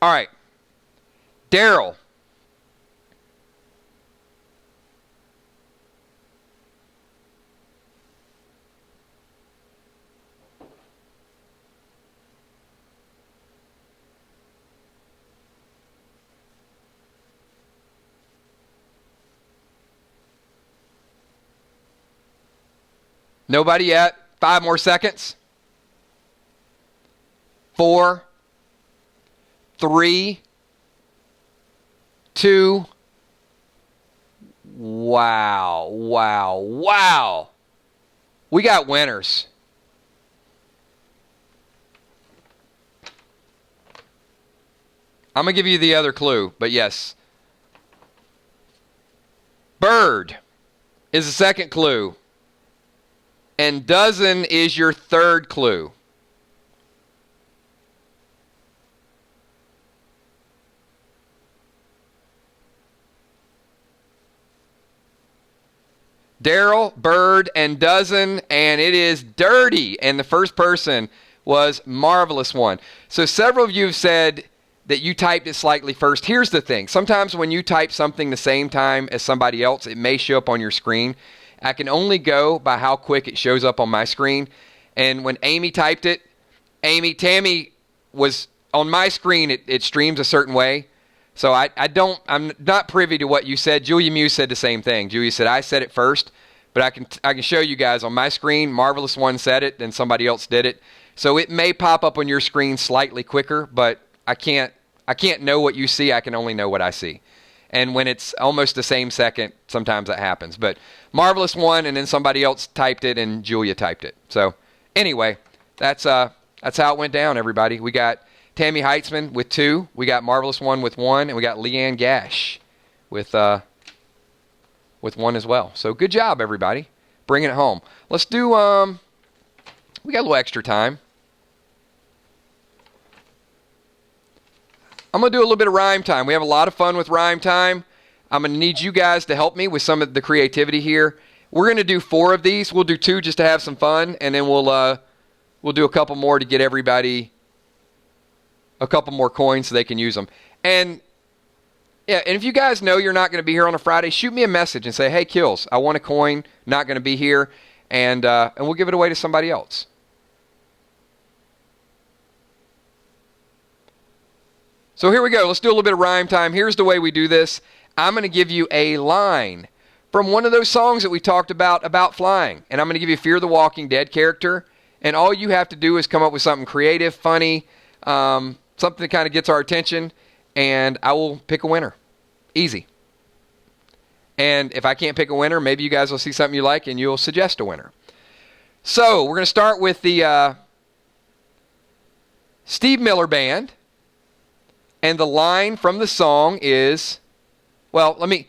All right. Daryl. Nobody yet. 5 more seconds. 4, 3, 2. Wow, wow, wow. We got winners. I'm going to give you the other clue, but yes. Bird is the second clue. And dozen is your third clue. Daryl, bird, and dozen, and it is dirty. And the first person was Marvelous One. So several of you have said that you typed it slightly first. Here's the thing. Sometimes when you type something the same time as somebody else, it may show up on your screen. I can only go by how quick it shows up on my screen. And when Amy typed it, Tammy was on my screen, it streams a certain way. So I'm not privy to what you said. Julia Muse said the same thing. Julia said, I said it first, but I can show you guys on my screen. Marvelous One said it, then somebody else did it. So it may pop up on your screen slightly quicker, but I can't know what you see. I can only know what I see. And when it's almost the same second, sometimes that happens. But Marvelous One, and then somebody else typed it, and Julia typed it. So anyway, that's how it went down, everybody. We got Tammy Heitzman with 2. We got Marvelous One with 1. And we got Leanne Gash with 1 as well. So good job, everybody. Bringing it home. Let's do, we got a little extra time. I'm going to do a little bit of rhyme time. We have a lot of fun with rhyme time. I'm going to need you guys to help me with some of the creativity here. We're going to do 4 of these. We'll do 2 just to have some fun, and then we'll do a couple more to get everybody a couple more coins so they can use them. And yeah, and if you guys know you're not going to be here on a Friday, shoot me a message and say, "Hey, Kills, I want a coin. Not going to be here," and we'll give it away to somebody else. So here we go. Let's do a little bit of rhyme time. Here's the way we do this. I'm going to give you a line from one of those songs that we talked about flying. And I'm going to give you a Fear the Walking Dead character. And all you have to do is come up with something creative, funny, something that kind of gets our attention. And I will pick a winner. Easy. And if I can't pick a winner, maybe you guys will see something you like and you'll suggest a winner. So we're going to start with the Steve Miller Band. And the line from the song is, well, it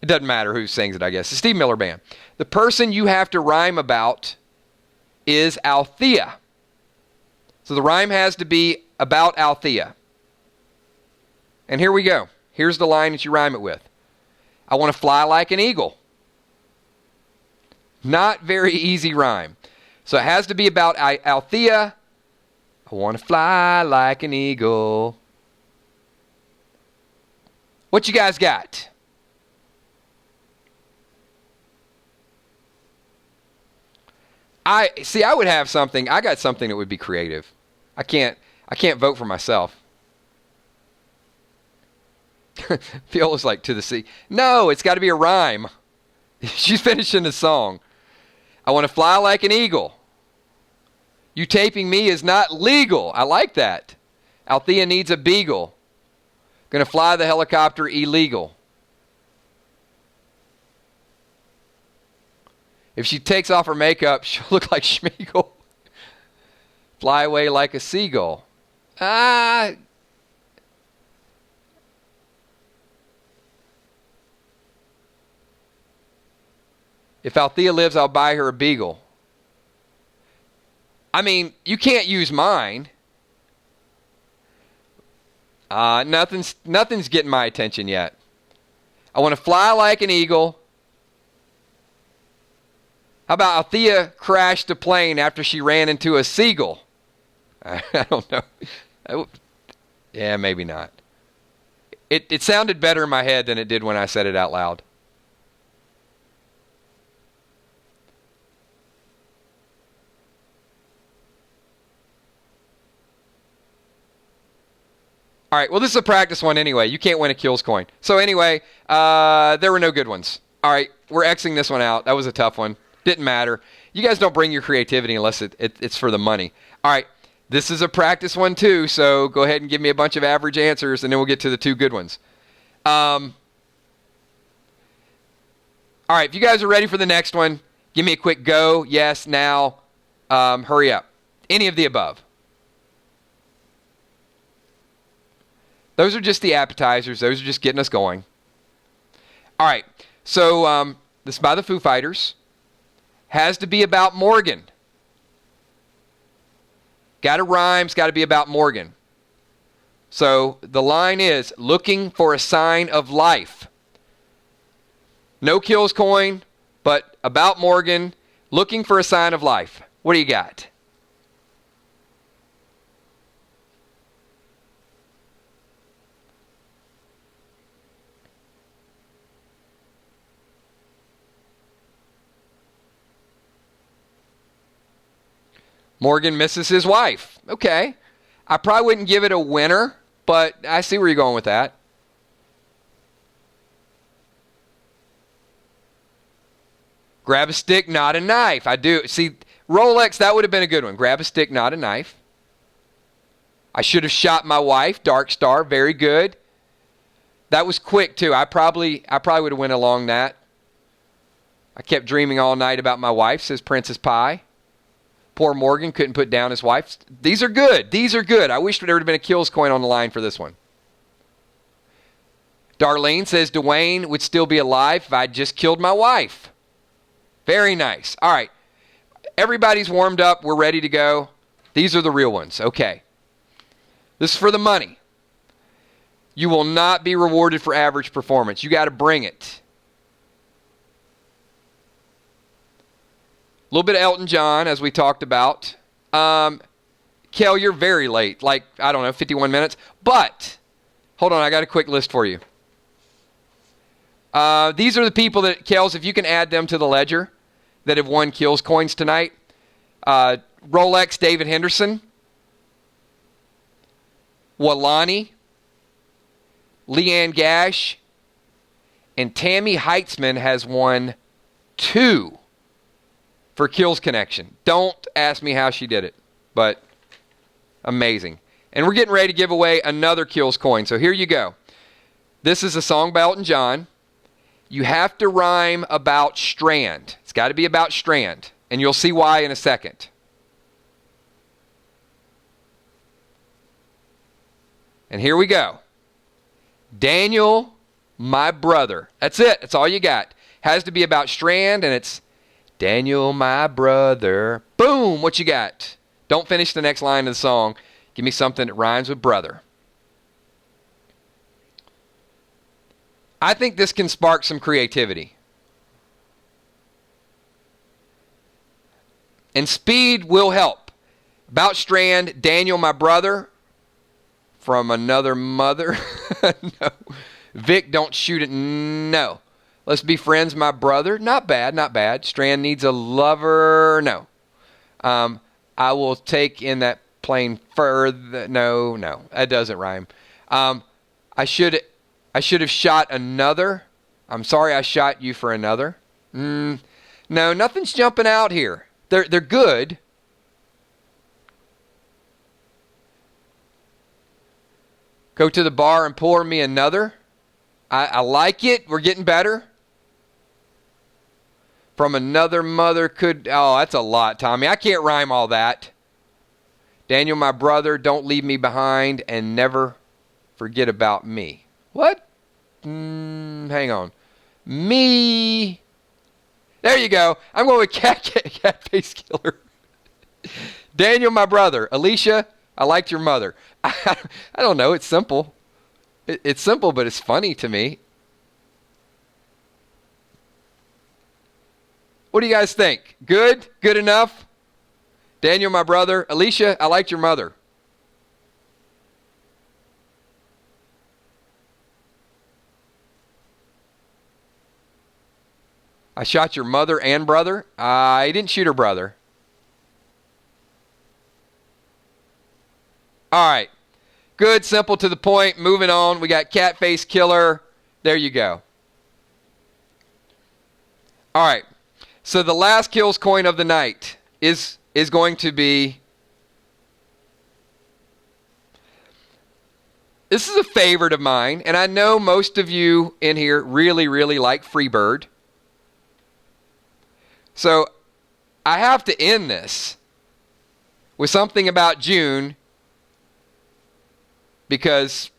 doesn't matter who sings it, I guess. The Steve Miller Band. The person you have to rhyme about is Althea. So the rhyme has to be about Althea. And here we go. Here's the line that you rhyme it with. I want to fly like an eagle. Not very easy rhyme. So it has to be about Althea. I want to fly like an eagle. What you guys got? I would have something. I got something that would be creative. I can't vote for myself. Fiola's like, to the sea. No, it's got to be a rhyme. She's finishing the song. I want to fly like an eagle. You taping me is not legal. I like that. Althea needs a beagle. Gonna fly the helicopter illegal. If she takes off her makeup, she'll look like Schmeagol. Fly away like a seagull. If Althea lives, I'll buy her a beagle. I mean, you can't use mine. Nothing's getting my attention yet. I want to fly like an eagle. How about Althea crashed a plane after she ran into a seagull? I don't know. Yeah, maybe not. It sounded better in my head than it did when I said it out loud. All right, well, this is a practice one anyway. You can't win a Kills coin. So anyway, there were no good ones. All right, we're Xing this one out. That was a tough one. Didn't matter. You guys don't bring your creativity unless it's for the money. All right, this is a practice one too, so go ahead and give me a bunch of average answers, and then we'll get to the 2 good ones. All right, if you guys are ready for the next one, give me a quick go, yes, now, hurry up. Any of the above. Those are just the appetizers. Those are just getting us going. All right. So this is by the Foo Fighters. Has to be about Morgan. Got to rhyme. It's got to be about Morgan. So the line is, looking for a sign of life. No kills coin, but about Morgan, looking for a sign of life. What do you got? Morgan misses his wife. Okay. I probably wouldn't give it a winner, but I see where you're going with that. Grab a stick, not a knife. I do. See, Rolex, that would have been a good one. Grab a stick, not a knife. I should have shot my wife. Dark Star, very good. That was quick, too. I probably would have went along that. I kept dreaming all night about my wife, says Princess Pie. Poor Morgan couldn't put down his wife. These are good. These are good. I wish there would have been a kills coin on the line for this one. Darlene says Dwayne would still be alive if I'd just killed my wife. Very nice. All right. Everybody's warmed up. We're ready to go. These are the real ones. Okay. This is for the money. You will not be rewarded for average performance. You got to bring it. A little bit of Elton John, as we talked about. Kel, you're very late. Like, I don't know, 51 minutes. But, hold on, I got a quick list for you. These are the people that, Kels, if you can add them to the ledger, that have won kills coins tonight. Rolex, David Henderson. Walani. Leanne Gash. And Tammy Heitzman has won 2 for Kills Connection. Don't ask me how she did it, but amazing. And we're getting ready to give away another Kills coin. So here you go. This is a song by Elton John. You have to rhyme about Strand. It's got to be about Strand. And you'll see why in a second. And here we go. Daniel, my brother. That's it. That's all you got. Has to be about Strand, and it's Daniel, my brother. Boom! What you got? Don't finish the next line of the song. Give me something that rhymes with brother. I think this can spark some creativity. And speed will help. About Strand, Daniel, my brother. From another mother. No. Vic, don't shoot it. No. Let's be friends, my brother. Not bad, not bad. Strand needs a lover. No. I will take in that plane further. No. That doesn't rhyme. I should have shot another. I'm sorry I shot you for another. No, nothing's jumping out here. They're good. Go to the bar and pour me another. I like it. We're getting better. From another mother could... Oh, that's a lot, Tommy. I can't rhyme all that. Daniel, my brother, don't leave me behind and never forget about me. What? Hang on. Me. There you go. I'm going with cat face killer. Daniel, my brother. Alicia, I liked your mother. I don't know. It's simple. It's simple, but it's funny to me. What do you guys think? Good? Good enough? Daniel, my brother. Alicia, I liked your mother. I shot your mother and brother. I didn't shoot her brother. All right. Good, simple, to the point. Moving on. We got cat face killer. There you go. All right. So the last kills coin of the night is going to be... This is a favorite of mine, and I know most of you in here really, really like Freebird. So I have to end this with something about June because,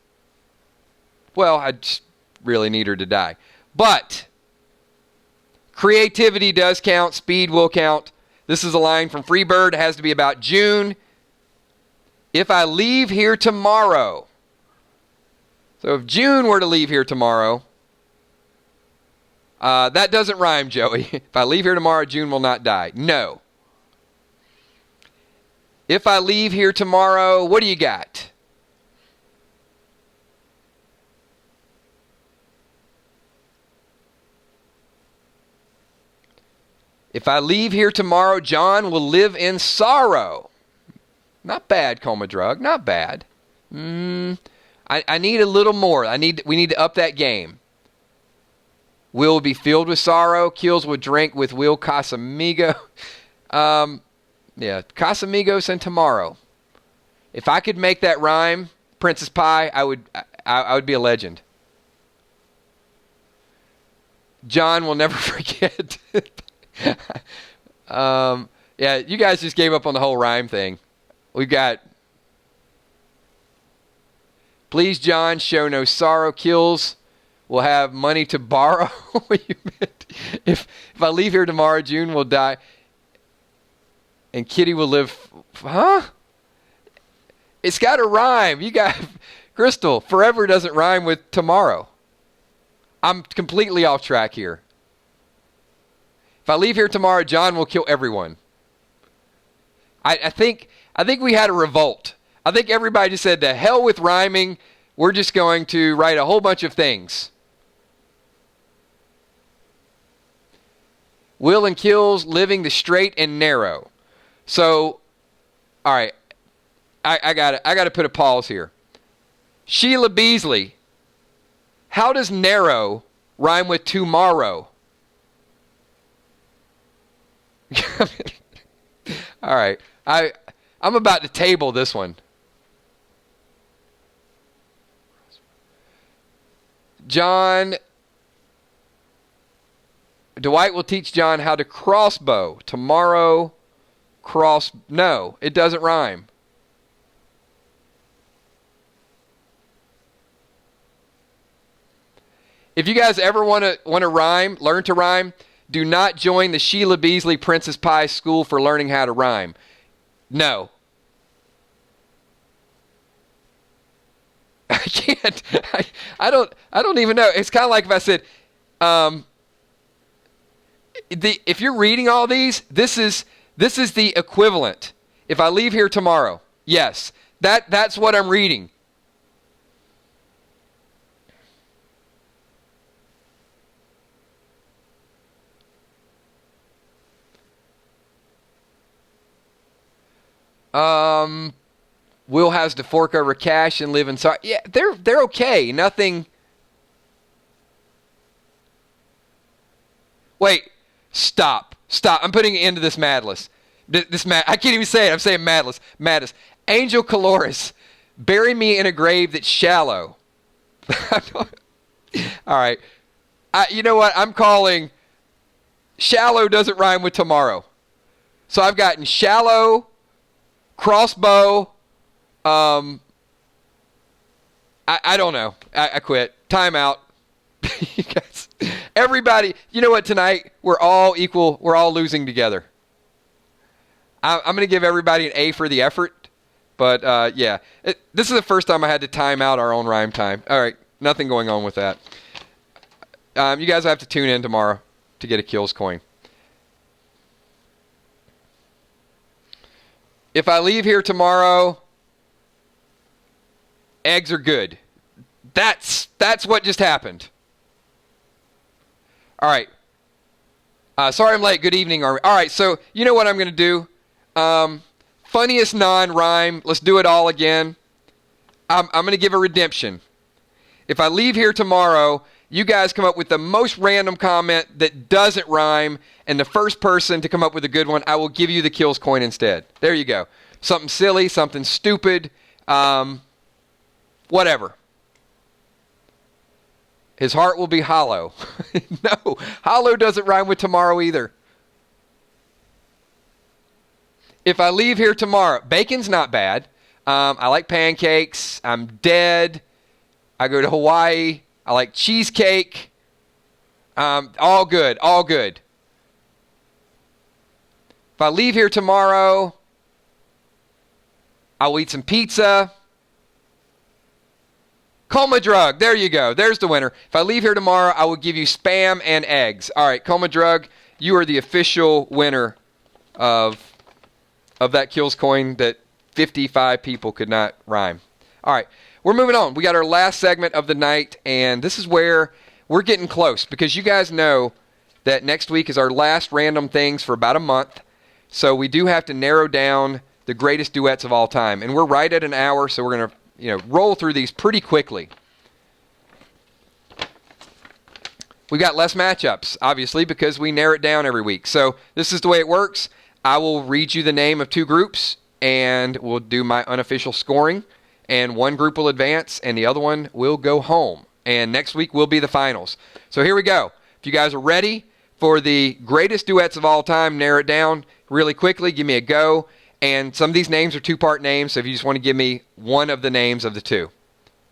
well, I just really need her to die. But Creativity does count. Speed will count. This is a line from Freebird. It has to be about June. If I leave here tomorrow. So if June were to leave here tomorrow, that doesn't rhyme, Joey. If I leave here tomorrow, June will not die. No. If I leave here tomorrow, what do you got? If I leave here tomorrow, John will live in sorrow. Not bad, Coma Drug. Not bad. I need a little more. We need to up that game. Will be filled with sorrow. Kills will drink with Will Casamigo. Yeah, Casamigos and tomorrow. If I could make that rhyme, Princess Pie, I would be a legend. John will never forget. Yeah, you guys just gave up on the whole rhyme thing. We've got, please, John, show no sorrow. Kills will have money to borrow. What you meant? If I leave here tomorrow, June will die. And Kitty will live. Huh? It's got to rhyme. You got, Crystal, forever doesn't rhyme with tomorrow. I'm completely off track here. If I leave here tomorrow, John will kill everyone. I think we had a revolt. I think everybody just said, to hell with rhyming. We're just going to write a whole bunch of things. Will and kills, living the straight and narrow. So, all right, I got to put a pause here. Sheila Beasley, how does narrow rhyme with tomorrow? All right, I'm about to table this one. John, Dwight will teach John how to crossbow. Tomorrow, no, it doesn't rhyme. If you guys ever want to rhyme, learn to rhyme, do not join the Sheila Beasley Princess Pie School for learning how to rhyme. No. I can't. I don't even know. It's kind of like if I said, if you're reading all these, this is the equivalent. If I leave here tomorrow, yes, that's what I'm reading. Will has to fork over cash and live in sorrow. Yeah, they're okay. Nothing. Wait, stop. I'm putting an end to this madness. I can't even say it. I'm saying madness. Angel Caloris, bury me in a grave that's shallow. All right. You know what? I'm calling shallow doesn't rhyme with tomorrow. So I've gotten shallow, crossbow. I don't know. I quit. Time out. You guys, everybody, you know what? Tonight we're all equal. We're all losing together. I'm going to give everybody an A for the effort. But yeah, this is the first time I had to time out our own rhyme time. All right, nothing going on with that. You guys have to tune in tomorrow to get a kills coin. If I leave here tomorrow, eggs are good. That's what just happened. All right. Sorry I'm late. Good evening, Army. All right, so you know what I'm going to do? Funniest non-rhyme. Let's do it all again. I'm going to give a redemption. If I leave here tomorrow, you guys come up with the most random comment that doesn't rhyme, and the first person to come up with a good one, I will give you the kills coin instead. There you go. Something silly, something stupid, whatever. His heart will be hollow. No, hollow doesn't rhyme with tomorrow either. If I leave here tomorrow, bacon's not bad. I like pancakes. I'm dead. I go to Hawaii. I like cheesecake. All good, all good. If I leave here tomorrow, I'll eat some pizza. Coma Drug. There you go. There's the winner. If I leave here tomorrow, I will give you Spam and eggs. All right, Coma Drug, you are the official winner of that Kills coin that 55 people could not rhyme. All right, we're moving on. We got our last segment of the night, and this is where we're getting close because you guys know that next week is our last Random Things for about a month. So we do have to narrow down the greatest duets of all time. And we're right at an hour, so we're going to roll through these pretty quickly. We've got less matchups, obviously, because we narrow it down every week. So this is the way it works. I will read you the name of two groups, and we'll do my unofficial scoring. And one group will advance, and the other one will go home. And next week will be the finals. So here we go. If you guys are ready for the greatest duets of all time, narrow it down really quickly. Give me a go. And some of these names are two-part names, so if you just want to give me one of the names of the two,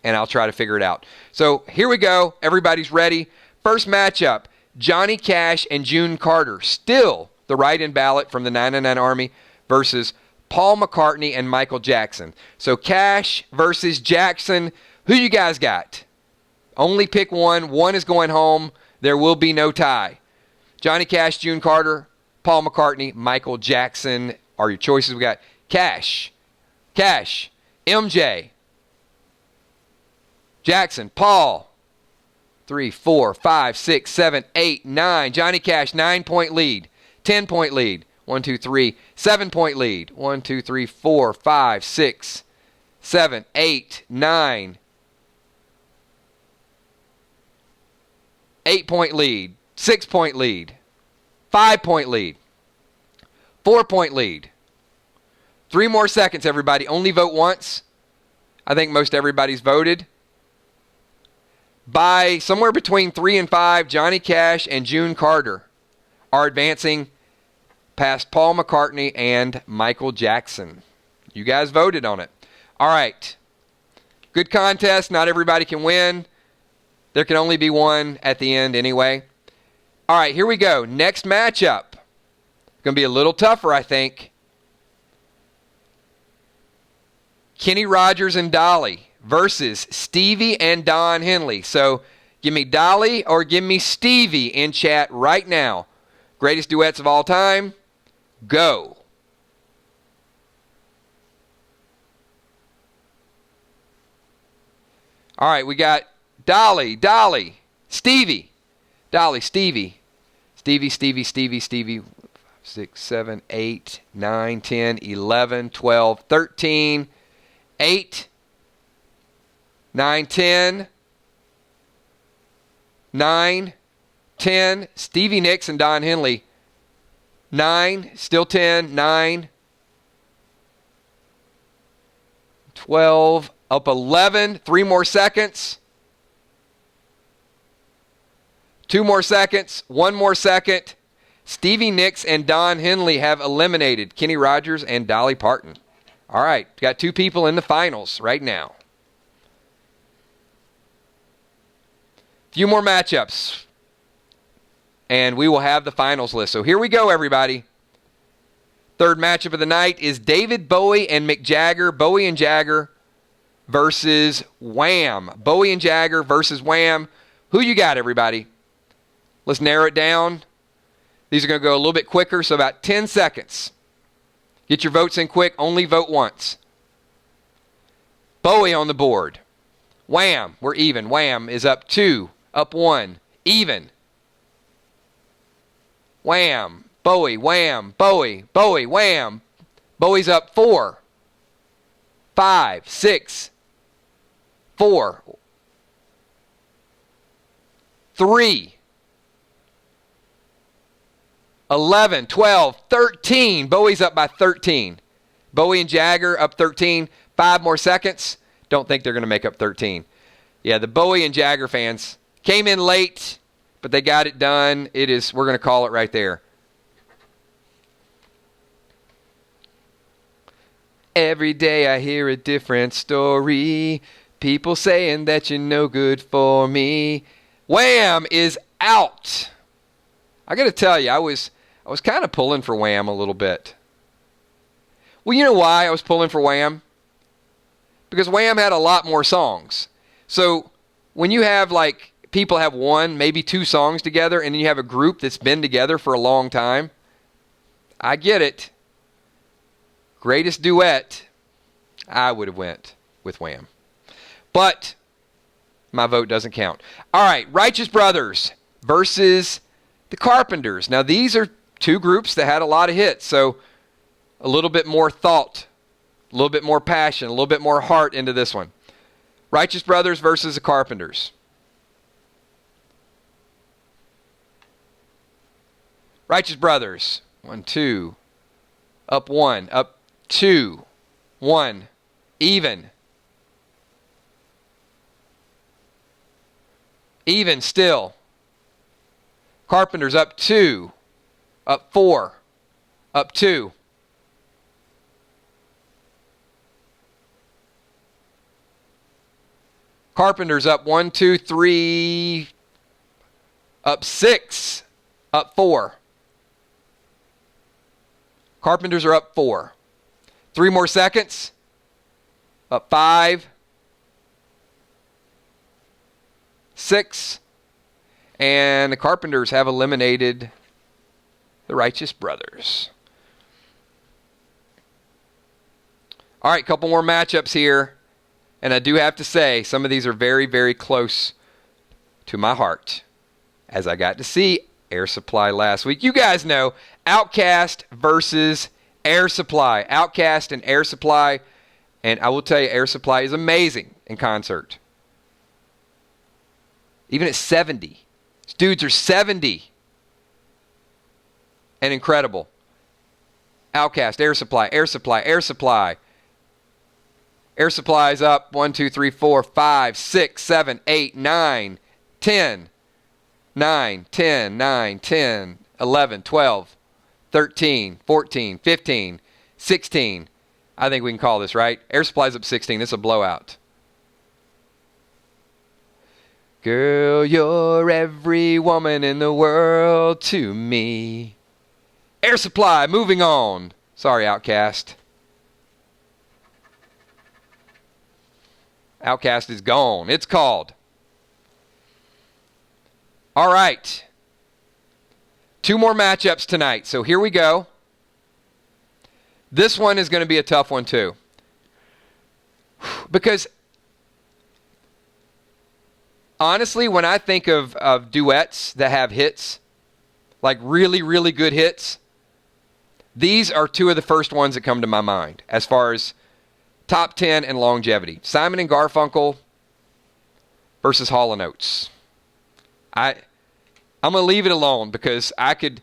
and I'll try to figure it out. So here we go. Everybody's ready. First matchup, Johnny Cash and June Carter. Still the write-in ballot from the 999 Army versus Paul McCartney and Michael Jackson. So Cash versus Jackson. Who you guys got? Only pick one. One is going home. There will be no tie. Johnny Cash, June Carter, Paul McCartney, Michael Jackson are your choices. We got Cash, MJ, Jackson, Paul. 3, 4, 5, 6, 7, 8, 9. Johnny Cash, 9-point lead. 10-point lead. 1, 2, 3. 7-point lead. 1, 2, 3, 4, 5, 6, 7, 8, 9. 8-point lead. 6-point lead. 5-point lead. 4-point lead. 3 more seconds, everybody. Only vote once. I think most everybody's voted. By somewhere between 3 and 5, Johnny Cash and June Carter are advancing past Paul McCartney and Michael Jackson. You guys voted on it. All right. Good contest. Not everybody can win. There can only be one at the end anyway. All right, here we go. Next matchup. Going to be a little tougher, I think. Kenny Rogers and Dolly versus Stevie and Don Henley. So give me Dolly or give me Stevie in chat right now. Greatest duets of all time. Go. All right, we got Dolly, Stevie. Dolly, Stevie. Stevie. 6, 7, 8, 9, 10, 11, 12, 13, 8, 9, 10, 9, 10. Stevie Nicks and Don Henley. 9, still 10, 9, 12, up 11. 3 more seconds. 2 more seconds. 1 more second. Stevie Nicks and Don Henley have eliminated Kenny Rogers and Dolly Parton. All right, got 2 people in the finals right now. Few more matchups, and we will have the finals list. So here we go, everybody. Third matchup of the night is David Bowie and Mick Jagger. Bowie and Jagger versus Wham. Bowie and Jagger versus Wham. Who you got, everybody? Let's narrow it down. These are going to go a little bit quicker, so about 10 seconds. Get your votes in quick. Only vote once. Bowie on the board. Wham. We're even. Wham is up 2. Up 1. Even. Wham. Bowie. Wham. Bowie. Bowie. Wham. Bowie's up 4. 5. 6. 4. 3. 11, 12, 13. Bowie's up by 13. Bowie and Jagger up 13. 5 more seconds. Don't think they're going to make up 13. Yeah, the Bowie and Jagger fans came in late, but they got it done. We're going to call it right there. Every day I hear a different story. People saying that you're no good for me. Wham is out. I got to tell you, I was kind of pulling for Wham a little bit. Well, you know why I was pulling for Wham? Because Wham had a lot more songs. So when you have like people have one, maybe two songs together, and then you have a group that's been together for a long time, I get it. Greatest duet, I would have went with Wham. But my vote doesn't count. All right, Righteous Brothers versus the Carpenters. Now, these are two groups that had a lot of hits, so a little bit more thought, a little bit more passion, a little bit more heart into this one. Righteous Brothers versus the Carpenters. Righteous Brothers. 1, 2. Up 1. Up 2. 1. Even. Even still. Carpenters up 2. Up 4. Up 2. Carpenters up 1, 2, 3. Up 6. Up 4. Carpenters are up 4. 3 more seconds. Up 5. 6. And the Carpenters have eliminated the Righteous Brothers. All right, couple more matchups here. And I do have to say, some of these are very, very close to my heart, as I got to see Air Supply last week. You guys know, Outkast versus Air Supply. Outkast and Air Supply. And I will tell you, Air Supply is amazing in concert. Even at 70. These dudes are 70. And incredible. Outkast, Air Supply, Air Supply, Air Supply. Air Supply is up 1, 2, 3, 4, 5, 6, 7, 8, 9, 10. 9, 10, 9, 10, 11, 12, 13, 14, 15, 16. I think we can call this, right? Air Supply's up 16. This is a blowout. Girl, you're every woman in the world to me. Air Supply, moving on. Sorry, Outkast. Outkast is gone. It's called. All right. 2 more matchups tonight. So here we go. This one is going to be a tough one too. Because honestly, when I think of duets that have hits, like really, really good hits, these are 2 of the first ones that come to my mind as far as top 10 and longevity. Simon and Garfunkel versus Hall & Oates. I'm going to leave it alone because I could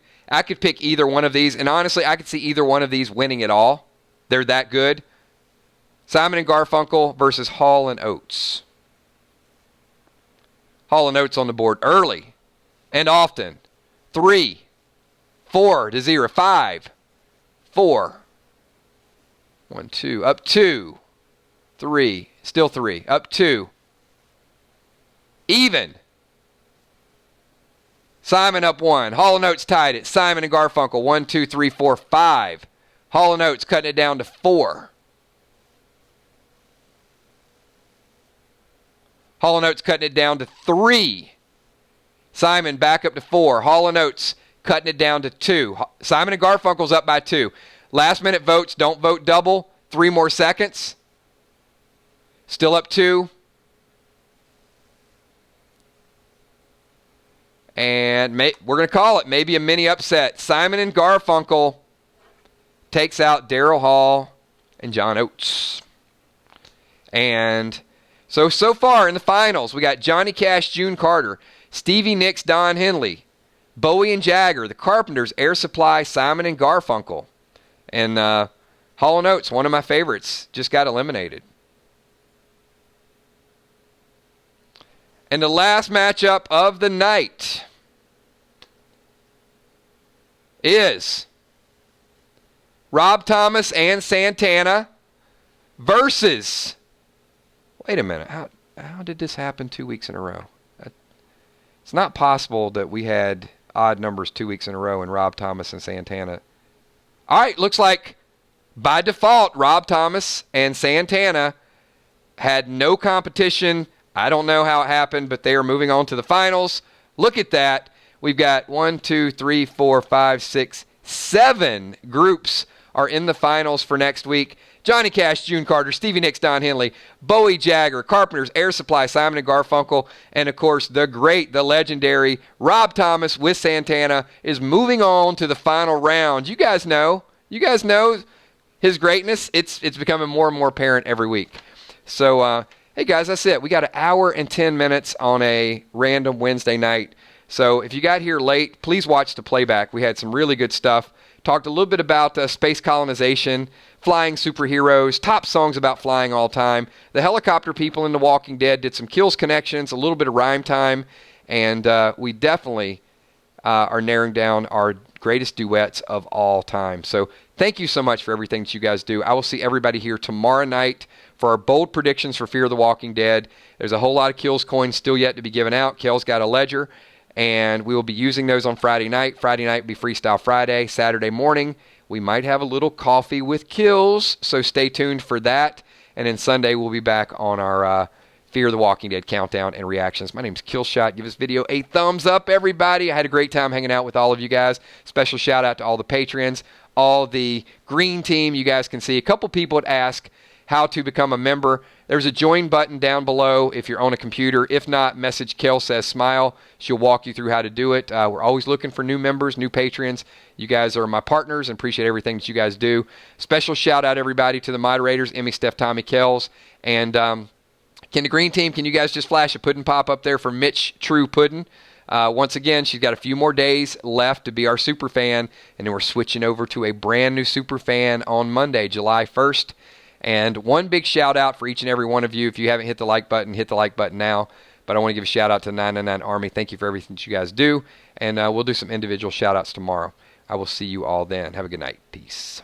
pick either one of these, and honestly, I could see either one of these winning it all. They're that good. Simon and Garfunkel versus Hall & Oates. Hall & Oates on the board early and often. 3, 4 to 0, 5, 4. 1, 2, up 2, 3, still 3, up 2. Even. Simon up 1. Hall & Oates tied it. Simon and Garfunkel, 1, 2, 3, 4, 5. Hall & Oates cutting it down to 4. Hall & Oates cutting it down to 3. Simon back up to 4. Hall & Oates cutting it down to 2. Simon and Garfunkel's up by 2. Last minute votes, don't vote double. 3 more seconds. Still up 2. And we're going to call it maybe a mini upset. Simon and Garfunkel takes out Daryl Hall and John Oates. And so far in the finals, we got Johnny Cash, June Carter, Stevie Nicks, Don Henley, Bowie and Jagger, the Carpenters, Air Supply, Simon and Garfunkel. And Hall & Oates, one of my favorites, just got eliminated. And the last matchup of the night is Rob Thomas and Santana versus... Wait a minute. How did this happen 2 weeks in a row? It's not possible that we had odd numbers 2 weeks in a row in Rob Thomas and Santana. All right, looks like by default, Rob Thomas and Santana had no competition. I don't know how it happened, but they are moving on to the finals. Look at that. We've got 1, 2, 3, 4, 5, 6, 7 groups are in the finals for next week. Johnny Cash, June Carter, Stevie Nicks, Don Henley, Bowie Jagger, Carpenters, Air Supply, Simon and Garfunkel, and of course the great, the legendary Rob Thomas with Santana is moving on to the final round. You guys know his greatness. It's becoming more and more apparent every week. So, hey guys, that's it. We got an hour and 10 minutes on a random Wednesday night. So if you got here late, please watch the playback. We had some really good stuff. Talked a little bit about space colonization, flying superheroes, top songs about flying all time. The helicopter people in The Walking Dead did some kills connections, a little bit of rhyme time, and we definitely are narrowing down our greatest duets of all time. So thank you so much for everything that you guys do. I will see everybody here tomorrow night for our bold predictions for Fear the Walking Dead. There's a whole lot of kills coins still yet to be given out. Kel's got a ledger, and we will be using those on Friday night. Friday night will be Freestyle Friday. Saturday morning, we might have a little coffee with kills, so stay tuned for that. And then Sunday, we'll be back on our Fear the Walking Dead countdown and reactions. My name's Killshot. Give this video a thumbs up, everybody. I had a great time hanging out with all of you guys. Special shout out to all the Patreons, all the green team. You guys can see a couple people had asked how to become a member. There's a join button down below if you're on a computer. If not, message Kel Says Smile. She'll walk you through how to do it. We're always looking for new members, new patrons. You guys are my partners and appreciate everything that you guys do. Special shout out, everybody, to the moderators, Emmy, Steph, Tommy, Kells. And can the green team, can you guys just flash a pudding pop up there for Mitch True Puddin'? Once again, she's got a few more days left to be our super fan, and then we're switching over to a brand new super fan on Monday, July 1st. And one big shout out for each and every one of you. If you haven't hit the like button now. But I want to give a shout out to 999 Army. Thank you for everything that you guys do. And we'll do some individual shout outs tomorrow. I will see you all then. Have a good night. Peace.